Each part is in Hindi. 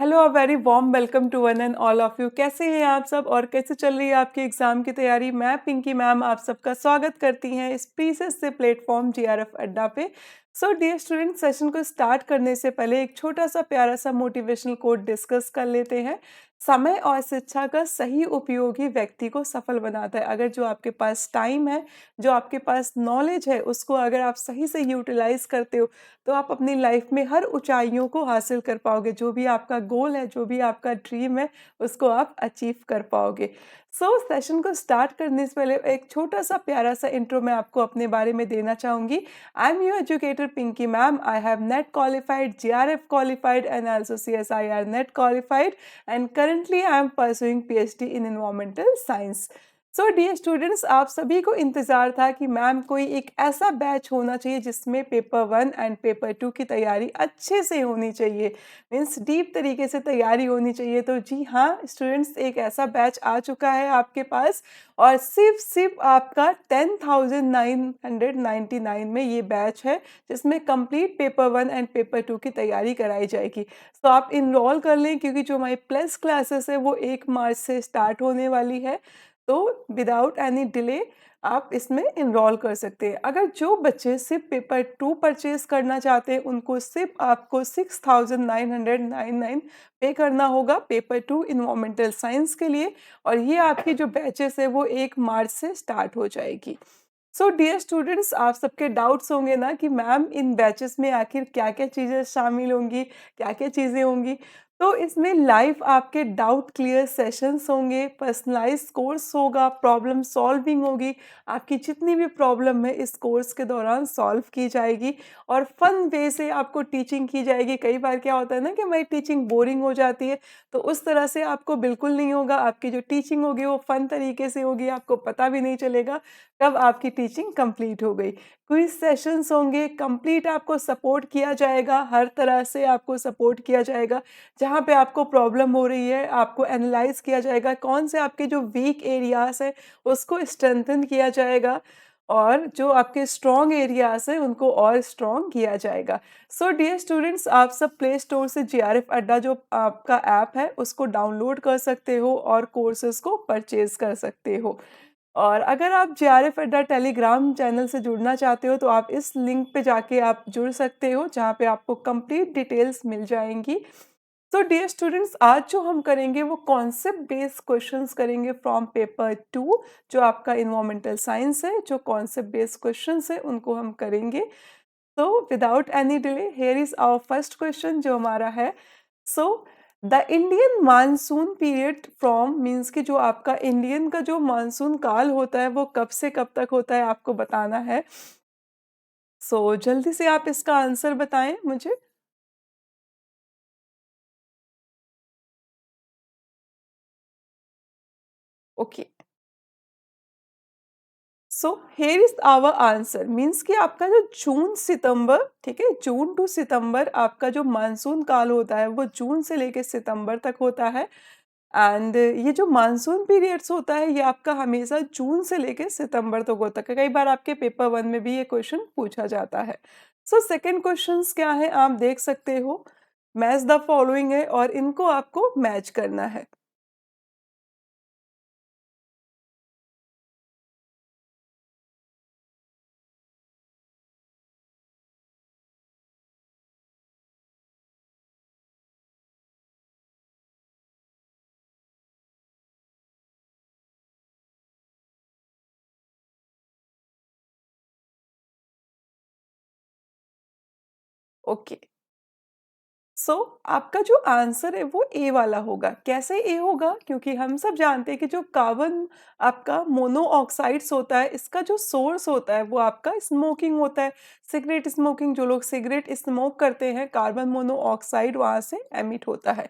Hello, a very warm welcome to one and all of you. कैसे हैं आप सब और कैसे चल रही है आपकी एग्जाम की तैयारी? मैं पिंकी मैम आप सबका स्वागत करती हैं इस प्रीसियस से प्लेटफॉर्म जीआरएफ अड्डा पे। सो डियर स्टूडेंट, सेशन को स्टार्ट करने से पहले एक छोटा सा प्यारा सा मोटिवेशनल कोट डिस्कस कर लेते हैं। समय और शिक्षा का सही उपयोग ही व्यक्ति को सफल बनाता है। अगर जो आपके पास टाइम है, जो आपके पास नॉलेज है, उसको अगर आप सही से यूटिलाइज करते हो तो आप अपनी लाइफ में हर ऊंचाइयों को हासिल कर पाओगे। जो भी आपका गोल है, जो भी आपका ड्रीम है, उसको आप अचीव कर पाओगे। सो सेशन को स्टार्ट करने से पहले एक छोटा सा प्यारा सा इंट्रो मैं आपको अपने बारे में देना चाहूँगी। I am your educator Pinky ma'am. I have NET qualified, GRF qualified and also CSIR NET qualified and currently I am pursuing PhD in environmental science। So dear students, आप सभी को इंतज़ार था कि मैम कोई एक ऐसा बैच होना चाहिए जिसमें पेपर 1 एंड पेपर 2 की तैयारी अच्छे से होनी चाहिए, मीन्स डीप तरीके से तैयारी होनी चाहिए। तो जी हाँ स्टूडेंट्स, एक ऐसा बैच आ चुका है आपके पास और सिर्फ आपका 10,999 में ये बैच है जिसमें कंप्लीट पेपर 1 एंड पेपर 2 की तैयारी कराई जाएगी। तो आप इनरोल कर लें क्योंकि जो हमारी प्लस क्लासेस है वो 1 मार्च से स्टार्ट होने वाली है। तो विदाउट एनी डिले आप इसमें इनरोल कर सकते हैं। अगर जो बच्चे सिर्फ पेपर 2 परचेज करना चाहते हैं उनको सिर्फ आपको 6,999 पे करना होगा पेपर 2 इन्वायरमेंटल साइंस के लिए और ये आपकी जो बैचेस है वो 1 मार्च से स्टार्ट हो जाएगी। सो डियर स्टूडेंट्स, आप सबके डाउट्स होंगे ना कि मैम इन बैचेस में आखिर क्या-क्या चीज़ें शामिल होंगी, क्या-क्या चीज़ें होंगी? तो इसमें लाइव आपके डाउट क्लियर सेशंस होंगे, पर्सनलाइज्ड कोर्स होगा, प्रॉब्लम सॉल्विंग होगी, आपकी जितनी भी प्रॉब्लम है इस कोर्स के दौरान सॉल्व की जाएगी और फन वे से आपको टीचिंग की जाएगी। कई बार क्या होता है ना कि हमारी टीचिंग बोरिंग हो जाती है, तो उस तरह से आपको बिल्कुल नहीं होगा। आपकी जो टीचिंग होगी वो फन तरीके से होगी, आपको पता भी नहीं चलेगा कब आपकी टीचिंग कंप्लीट हो गई। क्विज सेशंस होंगे, कंप्लीट आपको सपोर्ट किया जाएगा, हर तरह से आपको सपोर्ट किया जाएगा। जहाँ पे आपको प्रॉब्लम हो रही है, आपको एनालाइज किया जाएगा, कौन से आपके जो वीक एरियाज़ हैं, उसको स्ट्रेंथन किया जाएगा और जो आपके स्ट्रॉन्ग एरियाज़ हैं, उनको और स्ट्रॉन्ग किया जाएगा। सो डियर स्टूडेंट्स, आप सब प्ले स्टोर से जीआरएफ अड्डा जो आपका ऐप है, उसको डाउनलोड कर सकते हो और कोर्सेज़ को परचेज़ कर सकते हो। और अगर आप जेआरएफ अड्डा टेलीग्राम चैनल से जुड़ना चाहते हो तो आप इस लिंक पे जाके आप जुड़ सकते हो जहाँ पे आपको कंप्लीट डिटेल्स मिल जाएंगी। तो डियर स्टूडेंट्स, आज जो हम करेंगे वो कॉन्सेप्ट बेस्ड क्वेश्चंस करेंगे फ्रॉम पेपर 2, जो आपका इन्वायरमेंटल साइंस है। जो कॉन्सेप्ट बेस्ड क्वेश्चंस है उनको हम करेंगे। तो without any delay here is our first question जो हमारा है। So the Indian monsoon period from, means कि जो आपका इंडियन का जो मानसून काल होता है वो कब से कब तक होता है आपको बताना है। सो जल्दी से आप इसका आंसर बताएं मुझे। Okay, so here is our answer, means कि आपका जो जून सितंबर, ठीक है, जून टू सितंबर आपका जो मानसून काल होता है वो जून से लेके सितंबर तक होता है। एंड ये जो मानसून पीरियड्स होता है ये आपका हमेशा जून से लेके सितंबर तक होता है। कई बार आपके पेपर 1 में भी ये क्वेश्चन पूछा जाता है। सो सेकंड क्वेश्चंस क्या है आप देख सकते हो। मैच द फॉलोइंग है और इनको आपको मैच करना है। ओके, सो आपका जो आंसर है वो ए वाला होगा। कैसे ए होगा? क्योंकि हम सब जानते हैं कि जो कार्बन आपका मोनोऑक्साइड्स होता है, इसका जो सोर्स होता है वो आपका स्मोकिंग होता है। सिगरेट स्मोकिंग, जो लोग सिगरेट स्मोक करते हैं, कार्बन मोनोऑक्साइड वहाँ से एमिट होता है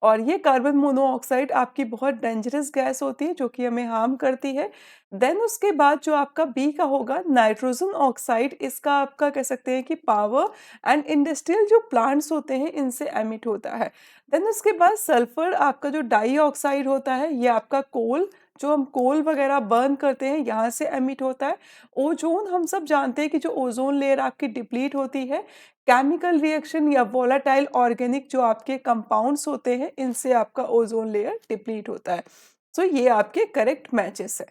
और ये कार्बन मोनोऑक्साइड आपकी बहुत डेंजरस गैस होती है जो कि हमें हार्म करती है। देन उसके बाद जो आपका बी का होगा नाइट्रोजन ऑक्साइड, इसका आपका कह सकते हैं कि पावर एंड इंडस्ट्रियल जो प्लांट्स होते हैं इनसे एमिट होता है। देन उसके बाद सल्फर, आपका जो डाई ऑक्साइड होता है ये आपका कोल जो हम कोल वगैरह बर्न करते हैं यहाँ से एमिट होता है। ओज़ोन हम सब जानते हैं कि जो ओज़ोन लेयर आपकी डिप्लीट होती है, केमिकल रिएक्शन या वोलेटाइल ऑर्गेनिक जो आपके कंपाउंड्स होते हैं, इनसे आपका ओज़ोन लेयर डिप्लीट होता है। सो ये आपके करेक्ट मैचेस हैं।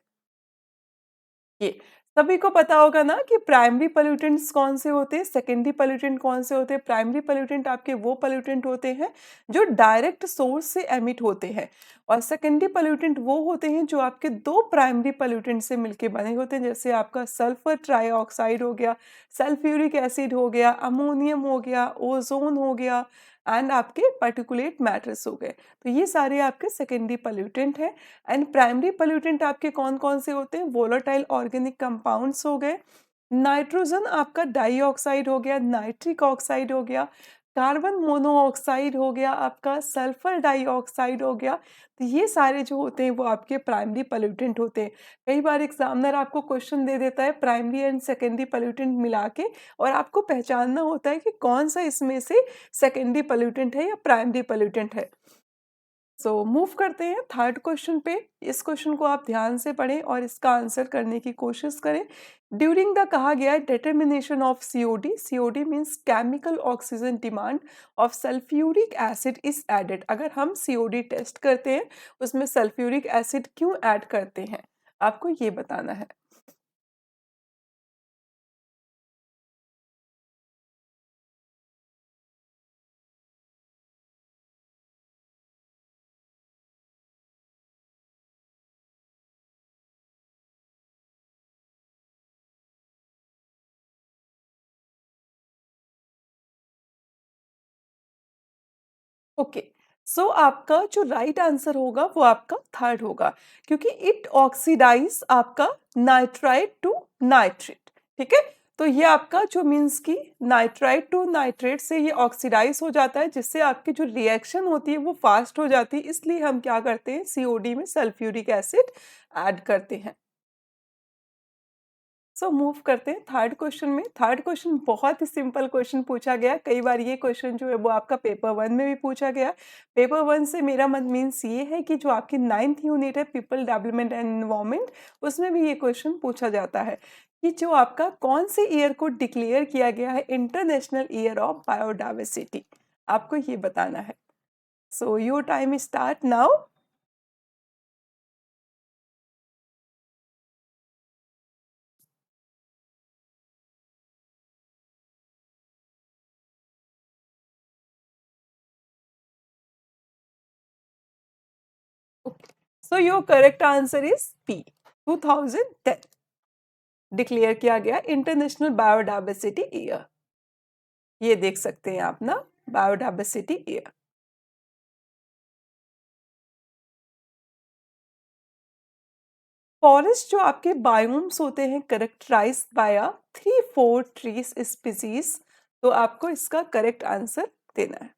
ये सभी को पता होगा ना कि प्राइमरी पोल्यूटेंट्स कौन से होते हैं, सेकेंडरी पोल्यूटेंट कौन से होते हैं। प्राइमरी पोल्यूटेंट आपके वो पोल्यूटेंट होते हैं जो डायरेक्ट सोर्स से एमिट होते हैं, और सेकेंडरी पोल्यूटेंट वो होते हैं जो आपके दो प्राइमरी पोल्यूटेंट से मिलके बने होते हैं, जैसे आपका सल्फर ट्राइऑक्साइड हो गया, सल्फ्यूरिक एसिड हो गया, अमोनियम हो गया, ओजोन हो गया, एंड आपके पार्टिकुलेट मैटर्स हो गए। तो ये सारे आपके सेकेंडरी पोल्यूटेंट हैं। एंड प्राइमरी पोल्यूटेंट आपके कौन-कौन से होते हैं? वोलेटाइल ऑर्गेनिक कंपाउंड्स हो गए, नाइट्रोजन आपका डाइऑक्साइड हो गया, नाइट्रिक ऑक्साइड हो गया, कार्बन मोनोऑक्साइड हो गया आपका, सल्फर डाइऑक्साइड हो गया। तो ये सारे जो होते हैं वो आपके प्राइमरी पोल्यूटेंट होते हैं। कई बार एग्जामिनर आपको क्वेश्चन दे देता है प्राइमरी एंड सेकेंडरी पोल्यूटेंट मिला के, और आपको पहचानना होता है कि कौन सा इसमें से सेकेंडरी पोल्यूटेंट है या प्राइमरी पोल्यूटेंट है। सो मूव करते हैं थर्ड क्वेश्चन पे। इस क्वेश्चन को आप ध्यान से पढ़ें और इसका आंसर करने की कोशिश करें। ड्यूरिंग द कहा गया है determination of COD, COD means chemical oxygen demand of sulphuric acid is added. अगर हम सीओडी टेस्ट करते हैं उसमें सल्फ्यूरिक एसिड क्यों ऐड करते हैं, आपको ये बताना है। ओके, सो आपका जो राइट आंसर होगा वो आपका थर्ड होगा, क्योंकि इट ऑक्सीडाइज आपका नाइट्राइट टू नाइट्रेट। ठीक है, तो ये आपका जो मीन्स की नाइट्राइट टू नाइट्रेट से ये ऑक्सीडाइज हो जाता है, जिससे आपकी जो रिएक्शन होती है वो फास्ट हो जाती है। इसलिए हम क्या करते हैं, सीओडी में सल्फ्यूरिक एसिड ऐड करते हैं। सो मूव करते हैं थर्ड क्वेश्चन में। थर्ड क्वेश्चन बहुत ही सिंपल क्वेश्चन पूछा गया। कई बार ये क्वेश्चन जो है वो आपका पेपर वन में भी पूछा गया। पेपर वन से मेरा मन मीन्स ये है कि जो आपकी 9th यूनिट है पीपल डेवलपमेंट एंड एनवायरनमेंट, उसमें भी ये क्वेश्चन पूछा जाता है कि जो आपका कौन से ईयर को डिक्लेयर किया गया है इंटरनेशनल ईयर ऑफ बायोडाइवर्सिटी, आपको ये बताना है। So your time start now. So your correct answer is P, 2010 declare किया गया इंटरनेशनल बायोडाइवर्सिटी ईयर। ये देख सकते हैं आप ना, बायोडाइवर्सिटी ईयर। फॉरेस्ट जो आपके बायोम्स होते हैं characterised by a 3-4 trees species, तो आपको इसका करेक्ट आंसर देना है।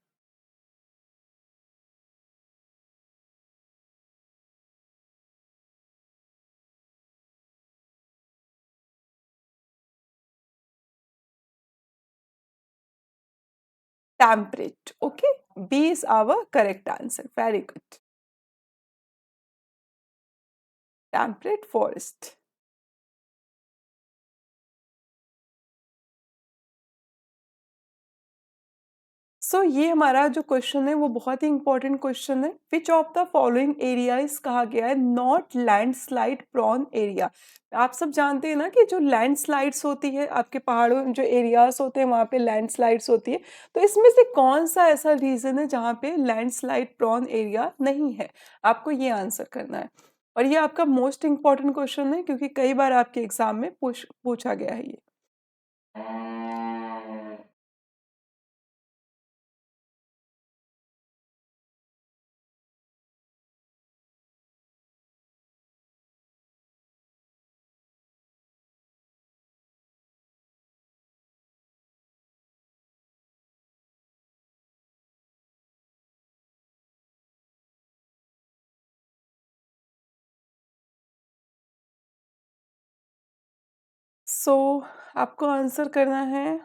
Temperate, okay, B is our correct answer, very good. Temperate forest. ये हमारा जो क्वेश्चन है वो बहुत ही इंपॉर्टेंट क्वेश्चन है। विच ऑफ द फॉलोइंग एरियाज कहा गया है नॉट लैंडस्लाइड प्रोन एरिया। आप सब जानते हैं ना कि जो लैंडस्लाइड्स होती है आपके पहाड़ों में, जो एरियाज होते हैं वहाँ पे लैंडस्लाइड्स होती है। तो इसमें से कौन सा ऐसा रीजन है जहाँ पे लैंडस्लाइड प्रोन एरिया नहीं है, आपको ये आंसर करना है। और ये आपका मोस्ट इंपॉर्टेंट क्वेश्चन है क्योंकि कई बार आपके एग्जाम में पूछा गया है ये। सो आपको आंसर करना है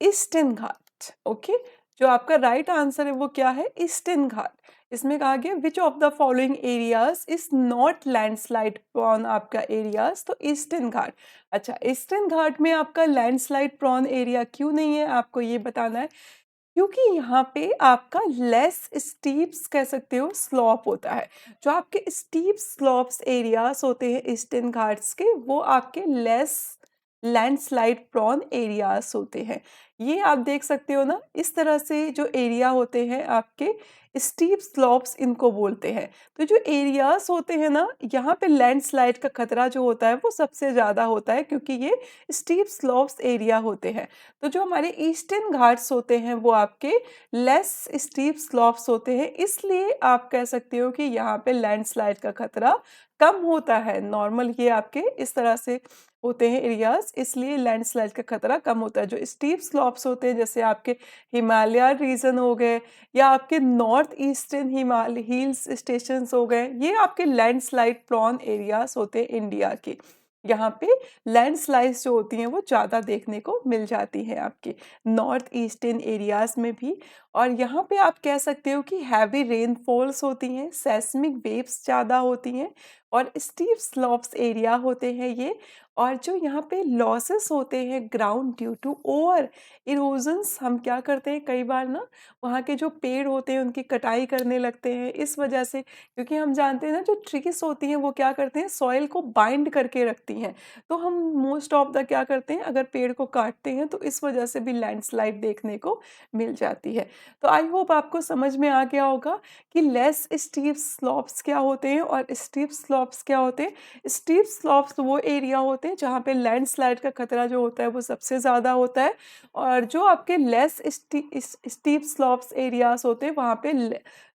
ईस्टर्न घाट, ओके। जो आपका राइट आंसर है वो क्या है? ईस्टर्न घाट। इसमें कहा गया which of the following areas is not landslide prone आपका एरियाज, तो ईस्टर्न घाट। अच्छा, ईस्टर्न घाट में आपका लैंडस्लाइड प्रोन एरिया क्यों नहीं है, आपको ये बताना है। क्योंकि यहाँ पे आपका लेस स्टीप्स कह सकते हो स्लॉप होता है। जो आपके स्टीप स्लॉप्स एरियाज होते हैं ईस्टर्न घाट्स के, वो आपके लेस लैंडस्लाइड प्रोन एरियाज होते हैं। ये आप देख सकते हो ना, इस तरह से जो एरिया होते हैं आपके स्टीप स्लॉप्स इनको बोलते हैं। तो जो एरियाज होते हैं ना, यहाँ पे लैंडस्लाइड का खतरा जो होता है वो सबसे ज़्यादा होता है, क्योंकि ये स्टीप स्लॉप्स एरिया होते हैं। तो जो हमारे ईस्टर्न घाट्स होते हैं वो आपके लेस स्टीप स्लॉप्स होते हैं, इसलिए आप कह सकते हो कि यहाँ पे लैंडस्लाइड का खतरा कम होता है। नॉर्मल ये आपके इस तरह से होते हैं एरियाज, इसलिए लैंडस्लाइड का खतरा कम होता है। जो स्टीप स्लॉप्स होते हैं जैसे आपके हिमालय रीजन हो गए, या आपके north eastern Himalaya hills stations हो गए, ये आपके लैंडस्लाइड प्रोन एरियाज होते हैं इंडिया के। यहाँ पे लैंडस्लाइड्स जो होती हैं वो ज़्यादा देखने को मिल जाती हैं आपके नॉर्थ ईस्टर्न एरियाज में भी। और यहाँ पे आप कह सकते हो कि हैवी रेनफॉल्स होती हैं, सेस्मिक वेव्स ज़्यादा होती हैं, और स्टीप स्लॉप्स एरिया होते हैं ये। और जो यहाँ पे लॉसेस होते हैं ground due to over erosions, हम क्या करते हैं कई बार ना, वहाँ के जो पेड़ होते हैं उनकी कटाई करने लगते हैं इस वजह से, क्योंकि हम जानते हैं ना जो ट्रीज होती हैं वो क्या करते हैं, सॉइल को बाइंड करके रखती हैं। तो हम मोस्ट ऑफ द क्या करते हैं, अगर पेड़ को काटते हैं तो इस वजह से भी लैंडस्लाइड देखने को मिल जाती है। तो आई होप आपको समझ में आ गया होगा कि लेस स्टीप स्लॉप्स क्या होते हैं और स्टीप स्लॉप्स क्या होते हैं। स्टीप स्लॉप्स वो एरिया होते हैं जहाँ पे लैंडस्लाइड का खतरा जो होता है वो सबसे ज़्यादा होता है, और जो आपके लेस स्टीप स्लॉप्स एरियाज होते हैं वहाँ पे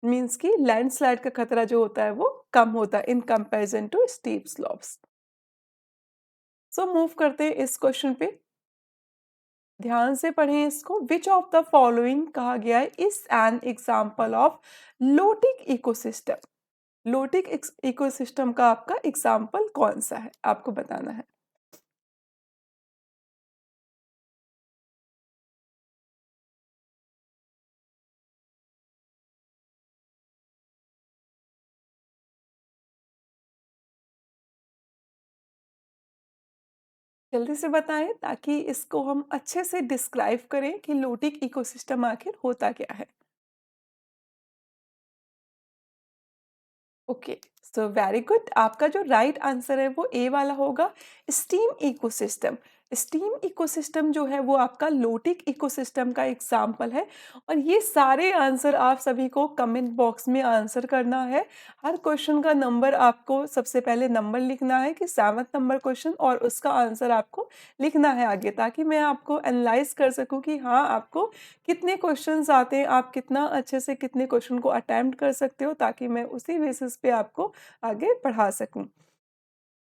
मीन्स कि लैंडस्लाइड का खतरा जो होता है वो कम होता है in comparison to steep slopes. So move करते हैं इस क्वेश्चन पे, ध्यान से पढ़ें इसको। विच ऑफ द फॉलोइंग कहा गया है is an example of lotic ecosystem. Lotic ecosystem का आपका एग्जाम्पल कौन सा है, आपको बताना है। जल्दी से बताएं ताकि इसको हम अच्छे से डिस्क्राइब करें कि लोटिक इकोसिस्टम आखिर होता क्या है। Okay, so very good. आपका जो राइट आंसर है वो ए वाला होगा, स्टीम इकोसिस्टम। स्टीम इकोसिस्टम जो है वो आपका लोटिक इकोसिस्टम का एग्जाम्पल है। और ये सारे आंसर आप सभी को कमेंट बॉक्स में आंसर करना है। हर क्वेश्चन का नंबर आपको सबसे पहले नंबर लिखना है कि 7th नंबर क्वेश्चन, और उसका आंसर आपको लिखना है आगे, ताकि मैं आपको एनालाइज कर सकूं कि हाँ आपको कितने क्वेश्चंस आते हैं, आप कितना अच्छे से कितने क्वेश्चन को अटेम्प्ट कर सकते हो, ताकि मैं उसी बेसिस पे आपको आगे पढ़ा सकूं।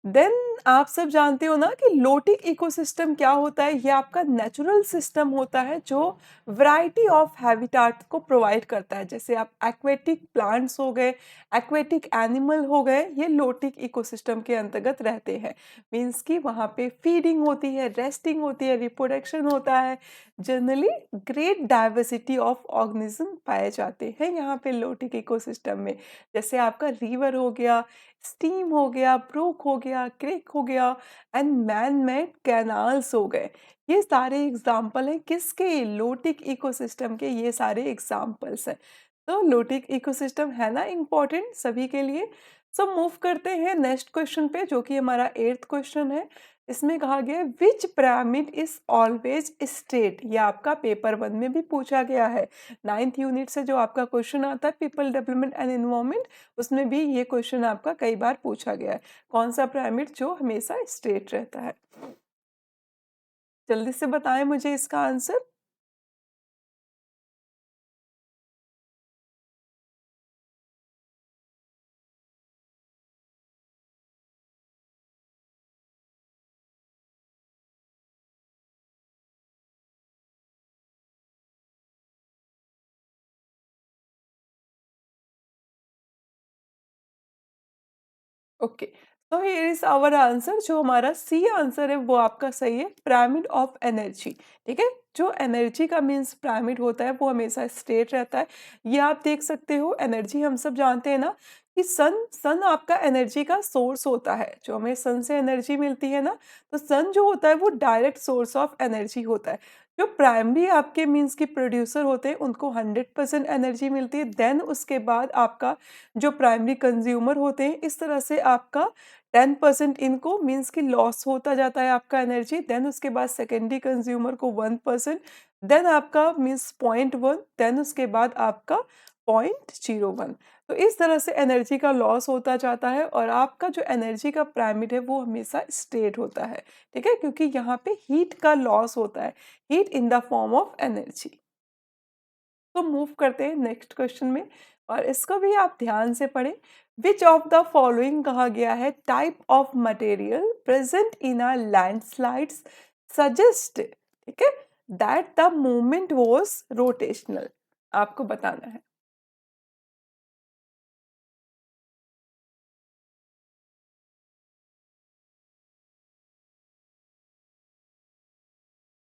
देन आप सब जानते हो ना कि लोटिक इकोसिस्टम क्या होता है। ये आपका नेचुरल सिस्टम होता है जो वैरायटी ऑफ हैबिटाट को प्रोवाइड करता है। जैसे आप एक्वेटिक प्लांट्स हो गए, एक्वेटिक एनिमल हो गए, ये लोटिक इकोसिस्टम के अंतर्गत रहते हैं। मीन्स कि वहाँ पे फीडिंग होती है, रेस्टिंग होती है, रिप्रोडक्शन होता है। Generally great diversity of organism पाए जाते हैं यहाँ पे लोटिक इकोसिस्टम में। जैसे आपका रिवर हो गया, स्टीम हो गया, ब्रूक हो गया, क्रेक हो गया, एंड मैन मेड कैनाल्स हो गए। ये सारे एग्जाम्पल हैं किसके, लोटिक इकोसिस्टम के, ये सारे एग्जाम्पल्स हैं। तो लोटिक इकोसिस्टम है ना इम्पोर्टेंट सभी के लिए। सो मूव करते हैं नेक्स्ट क्वेश्चन पे, जो कि हमारा 8th क्वेश्चन है। इसमें कहा गया है विच पिरामिड इज ऑलवेज स्ट्रेट। ये आपका पेपर 1 में भी पूछा गया है। 9th यूनिट से जो आपका क्वेश्चन आता है पीपल डेवलपमेंट एंड एनवायरनमेंट, उसमें भी ये क्वेश्चन आपका कई बार पूछा गया है। कौन सा पिरामिड जो हमेशा स्ट्रेट रहता है, जल्दी से बताएं मुझे इसका आंसर। ओके, तो हियर इज आवर आंसर। जो हमारा सी आंसर है वो आपका सही है, पिरामिड ऑफ एनर्जी। ठीक है, जो एनर्जी का मीन्स पिरामिड होता है वो हमेशा स्ट्रेट रहता है। ये आप देख सकते हो, एनर्जी हम सब जानते हैं ना कि सन आपका एनर्जी का सोर्स होता है। जो हमें सन से एनर्जी मिलती है ना, तो सन जो होता है वो डायरेक्ट सोर्स ऑफ एनर्जी होता है। जो प्राइमरी आपके मीन्स की प्रोड्यूसर होते हैं उनको 100% एनर्जी मिलती है, देन उसके बाद आपका जो प्राइमरी कंज्यूमर होते हैं, इस तरह से आपका 10% इनको मीन्स कि लॉस होता जाता है आपका एनर्जी, देन उसके बाद सेकेंडरी कंज्यूमर को 1%, देन आपका मीन्स 0.1, देन उसके बाद आपका 0.01। तो इस तरह से एनर्जी का लॉस होता जाता है और आपका जो एनर्जी का पिरामिड है वो हमेशा स्ट्रेट होता है, ठीक है? क्योंकि यहाँ पे हीट का लॉस होता है, heat in the form of energy. तो मूव करते हैं नेक्स्ट क्वेश्चन में और इसको भी आप ध्यान से पढ़ें। विच ऑफ द फॉलोइंग कहा गया है type of material present in a landslides suggest, ठीक है, that the movement was rotational. आपको बताना है।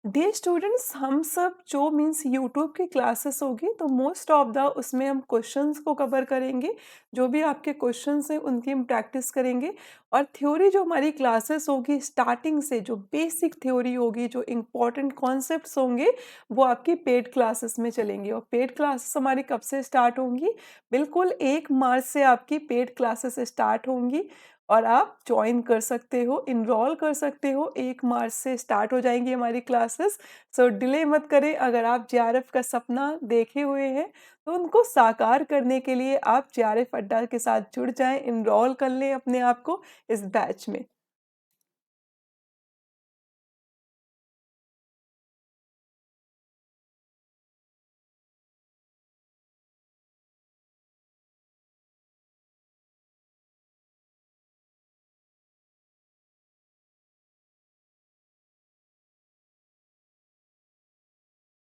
डियर स्टूडेंट्स, हम सब जो मीन्स यूट्यूब की क्लासेस होगी तो मोस्ट ऑफ द उसमें हम क्वेश्चंस को कवर करेंगे। जो भी आपके क्वेश्चंस हैं उनकी हम प्रैक्टिस करेंगे और थ्योरी जो हमारी क्लासेस होगी स्टार्टिंग से जो बेसिक थ्योरी होगी, जो इम्पोर्टेंट कॉन्सेप्ट्स होंगे, वो आपकी पेड क्लासेस में चलेंगी। और पेड क्लासेस हमारी कब से स्टार्ट होंगी? बिल्कुल 1 मार्च से आपकी पेड क्लासेस स्टार्ट होंगी और आप जॉइन कर सकते हो, इनरोल कर सकते हो। 1 मार्च से स्टार्ट हो जाएँगी हमारी क्लासेस। सो डिले मत करें। अगर आप जेआरएफ का सपना देखे हुए हैं, तो उनको साकार करने के लिए आप जेआरएफ अड्डा के साथ जुड़ जाएँ, इनरोल कर लें अपने आप को इस बैच में।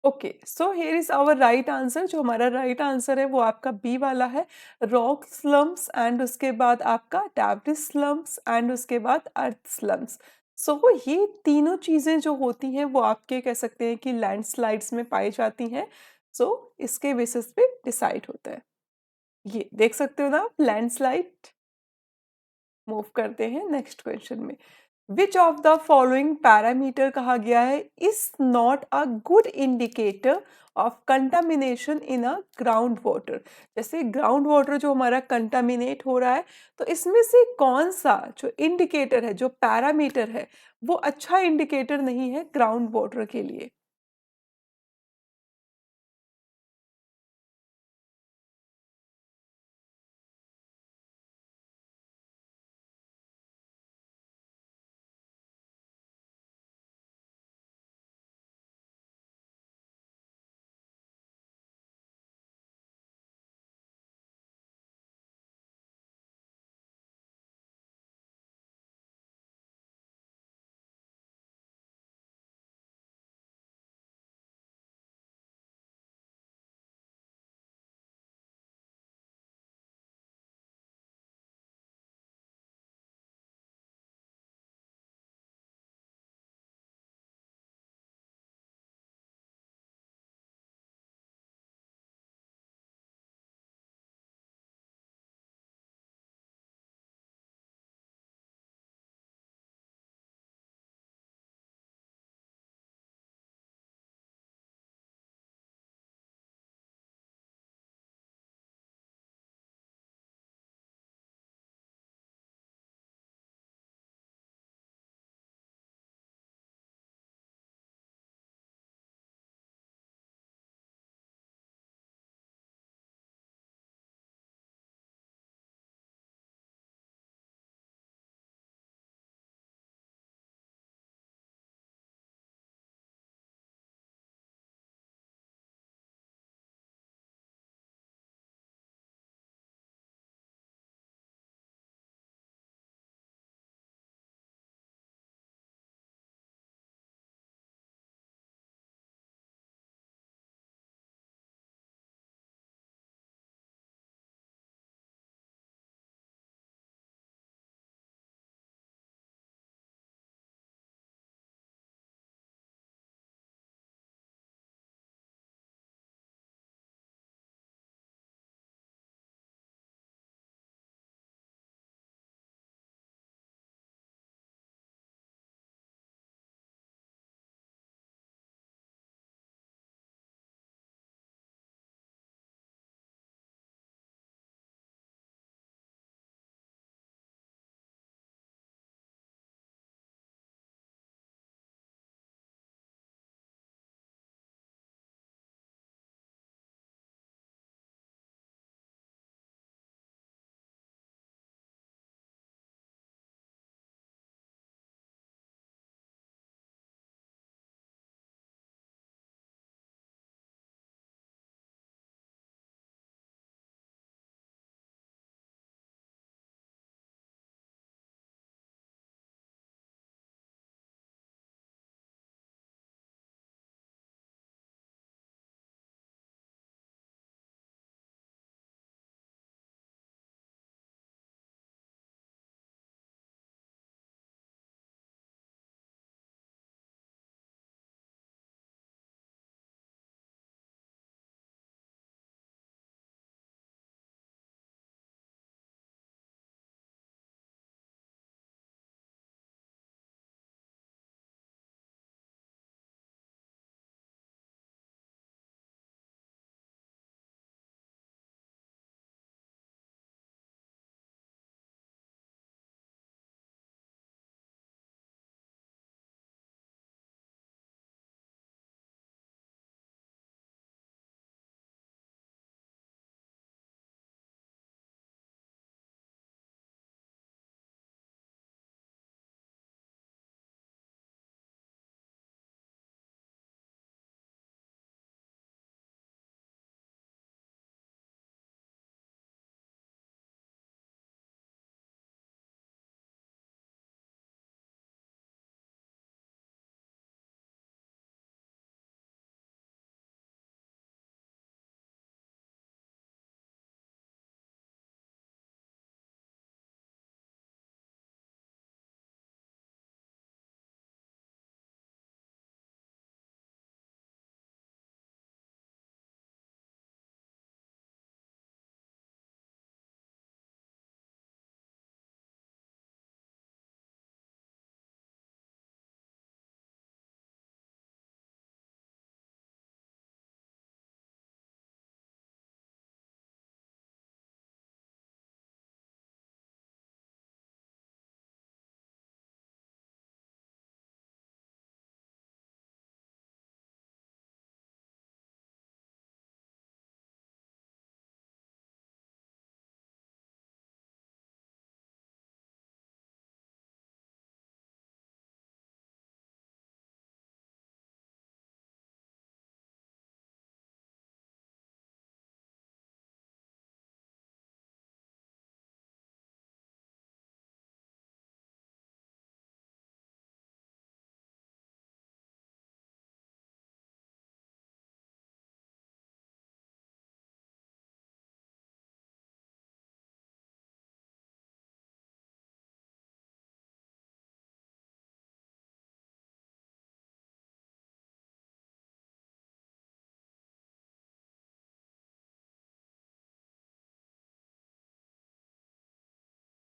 Okay, so here is our right answer. जो हमारा राइट आंसर है वो आपका बी वाला है, रॉक स्लम्प्स एंड उसके बाद आपका डेब्रिस स्लम्प्स एंड उसके बाद अर्थ स्लम्प्स। सो ये तीनों चीज़ें जो होती हैं वो आपके कह सकते हैं कि लैंडस्लाइड्स में पाई जाती हैं। सो इसके बेसिस पे डिसाइड होता है। ये देख सकते हो ना आप, लैंडस्लाइड। मूव करते हैं नेक्स्ट क्वेश्चन में। विच ऑफ द फॉलोइंग पैरामीटर कहा गया है is not a good indicator of contamination in a ground water. जैसे ग्राउंड वाटर जो हमारा कंटामिनेट हो रहा है, तो इसमें से कौन सा जो इंडिकेटर है, जो पैरामीटर है, वो अच्छा इंडिकेटर नहीं है ग्राउंड वाटर के लिए?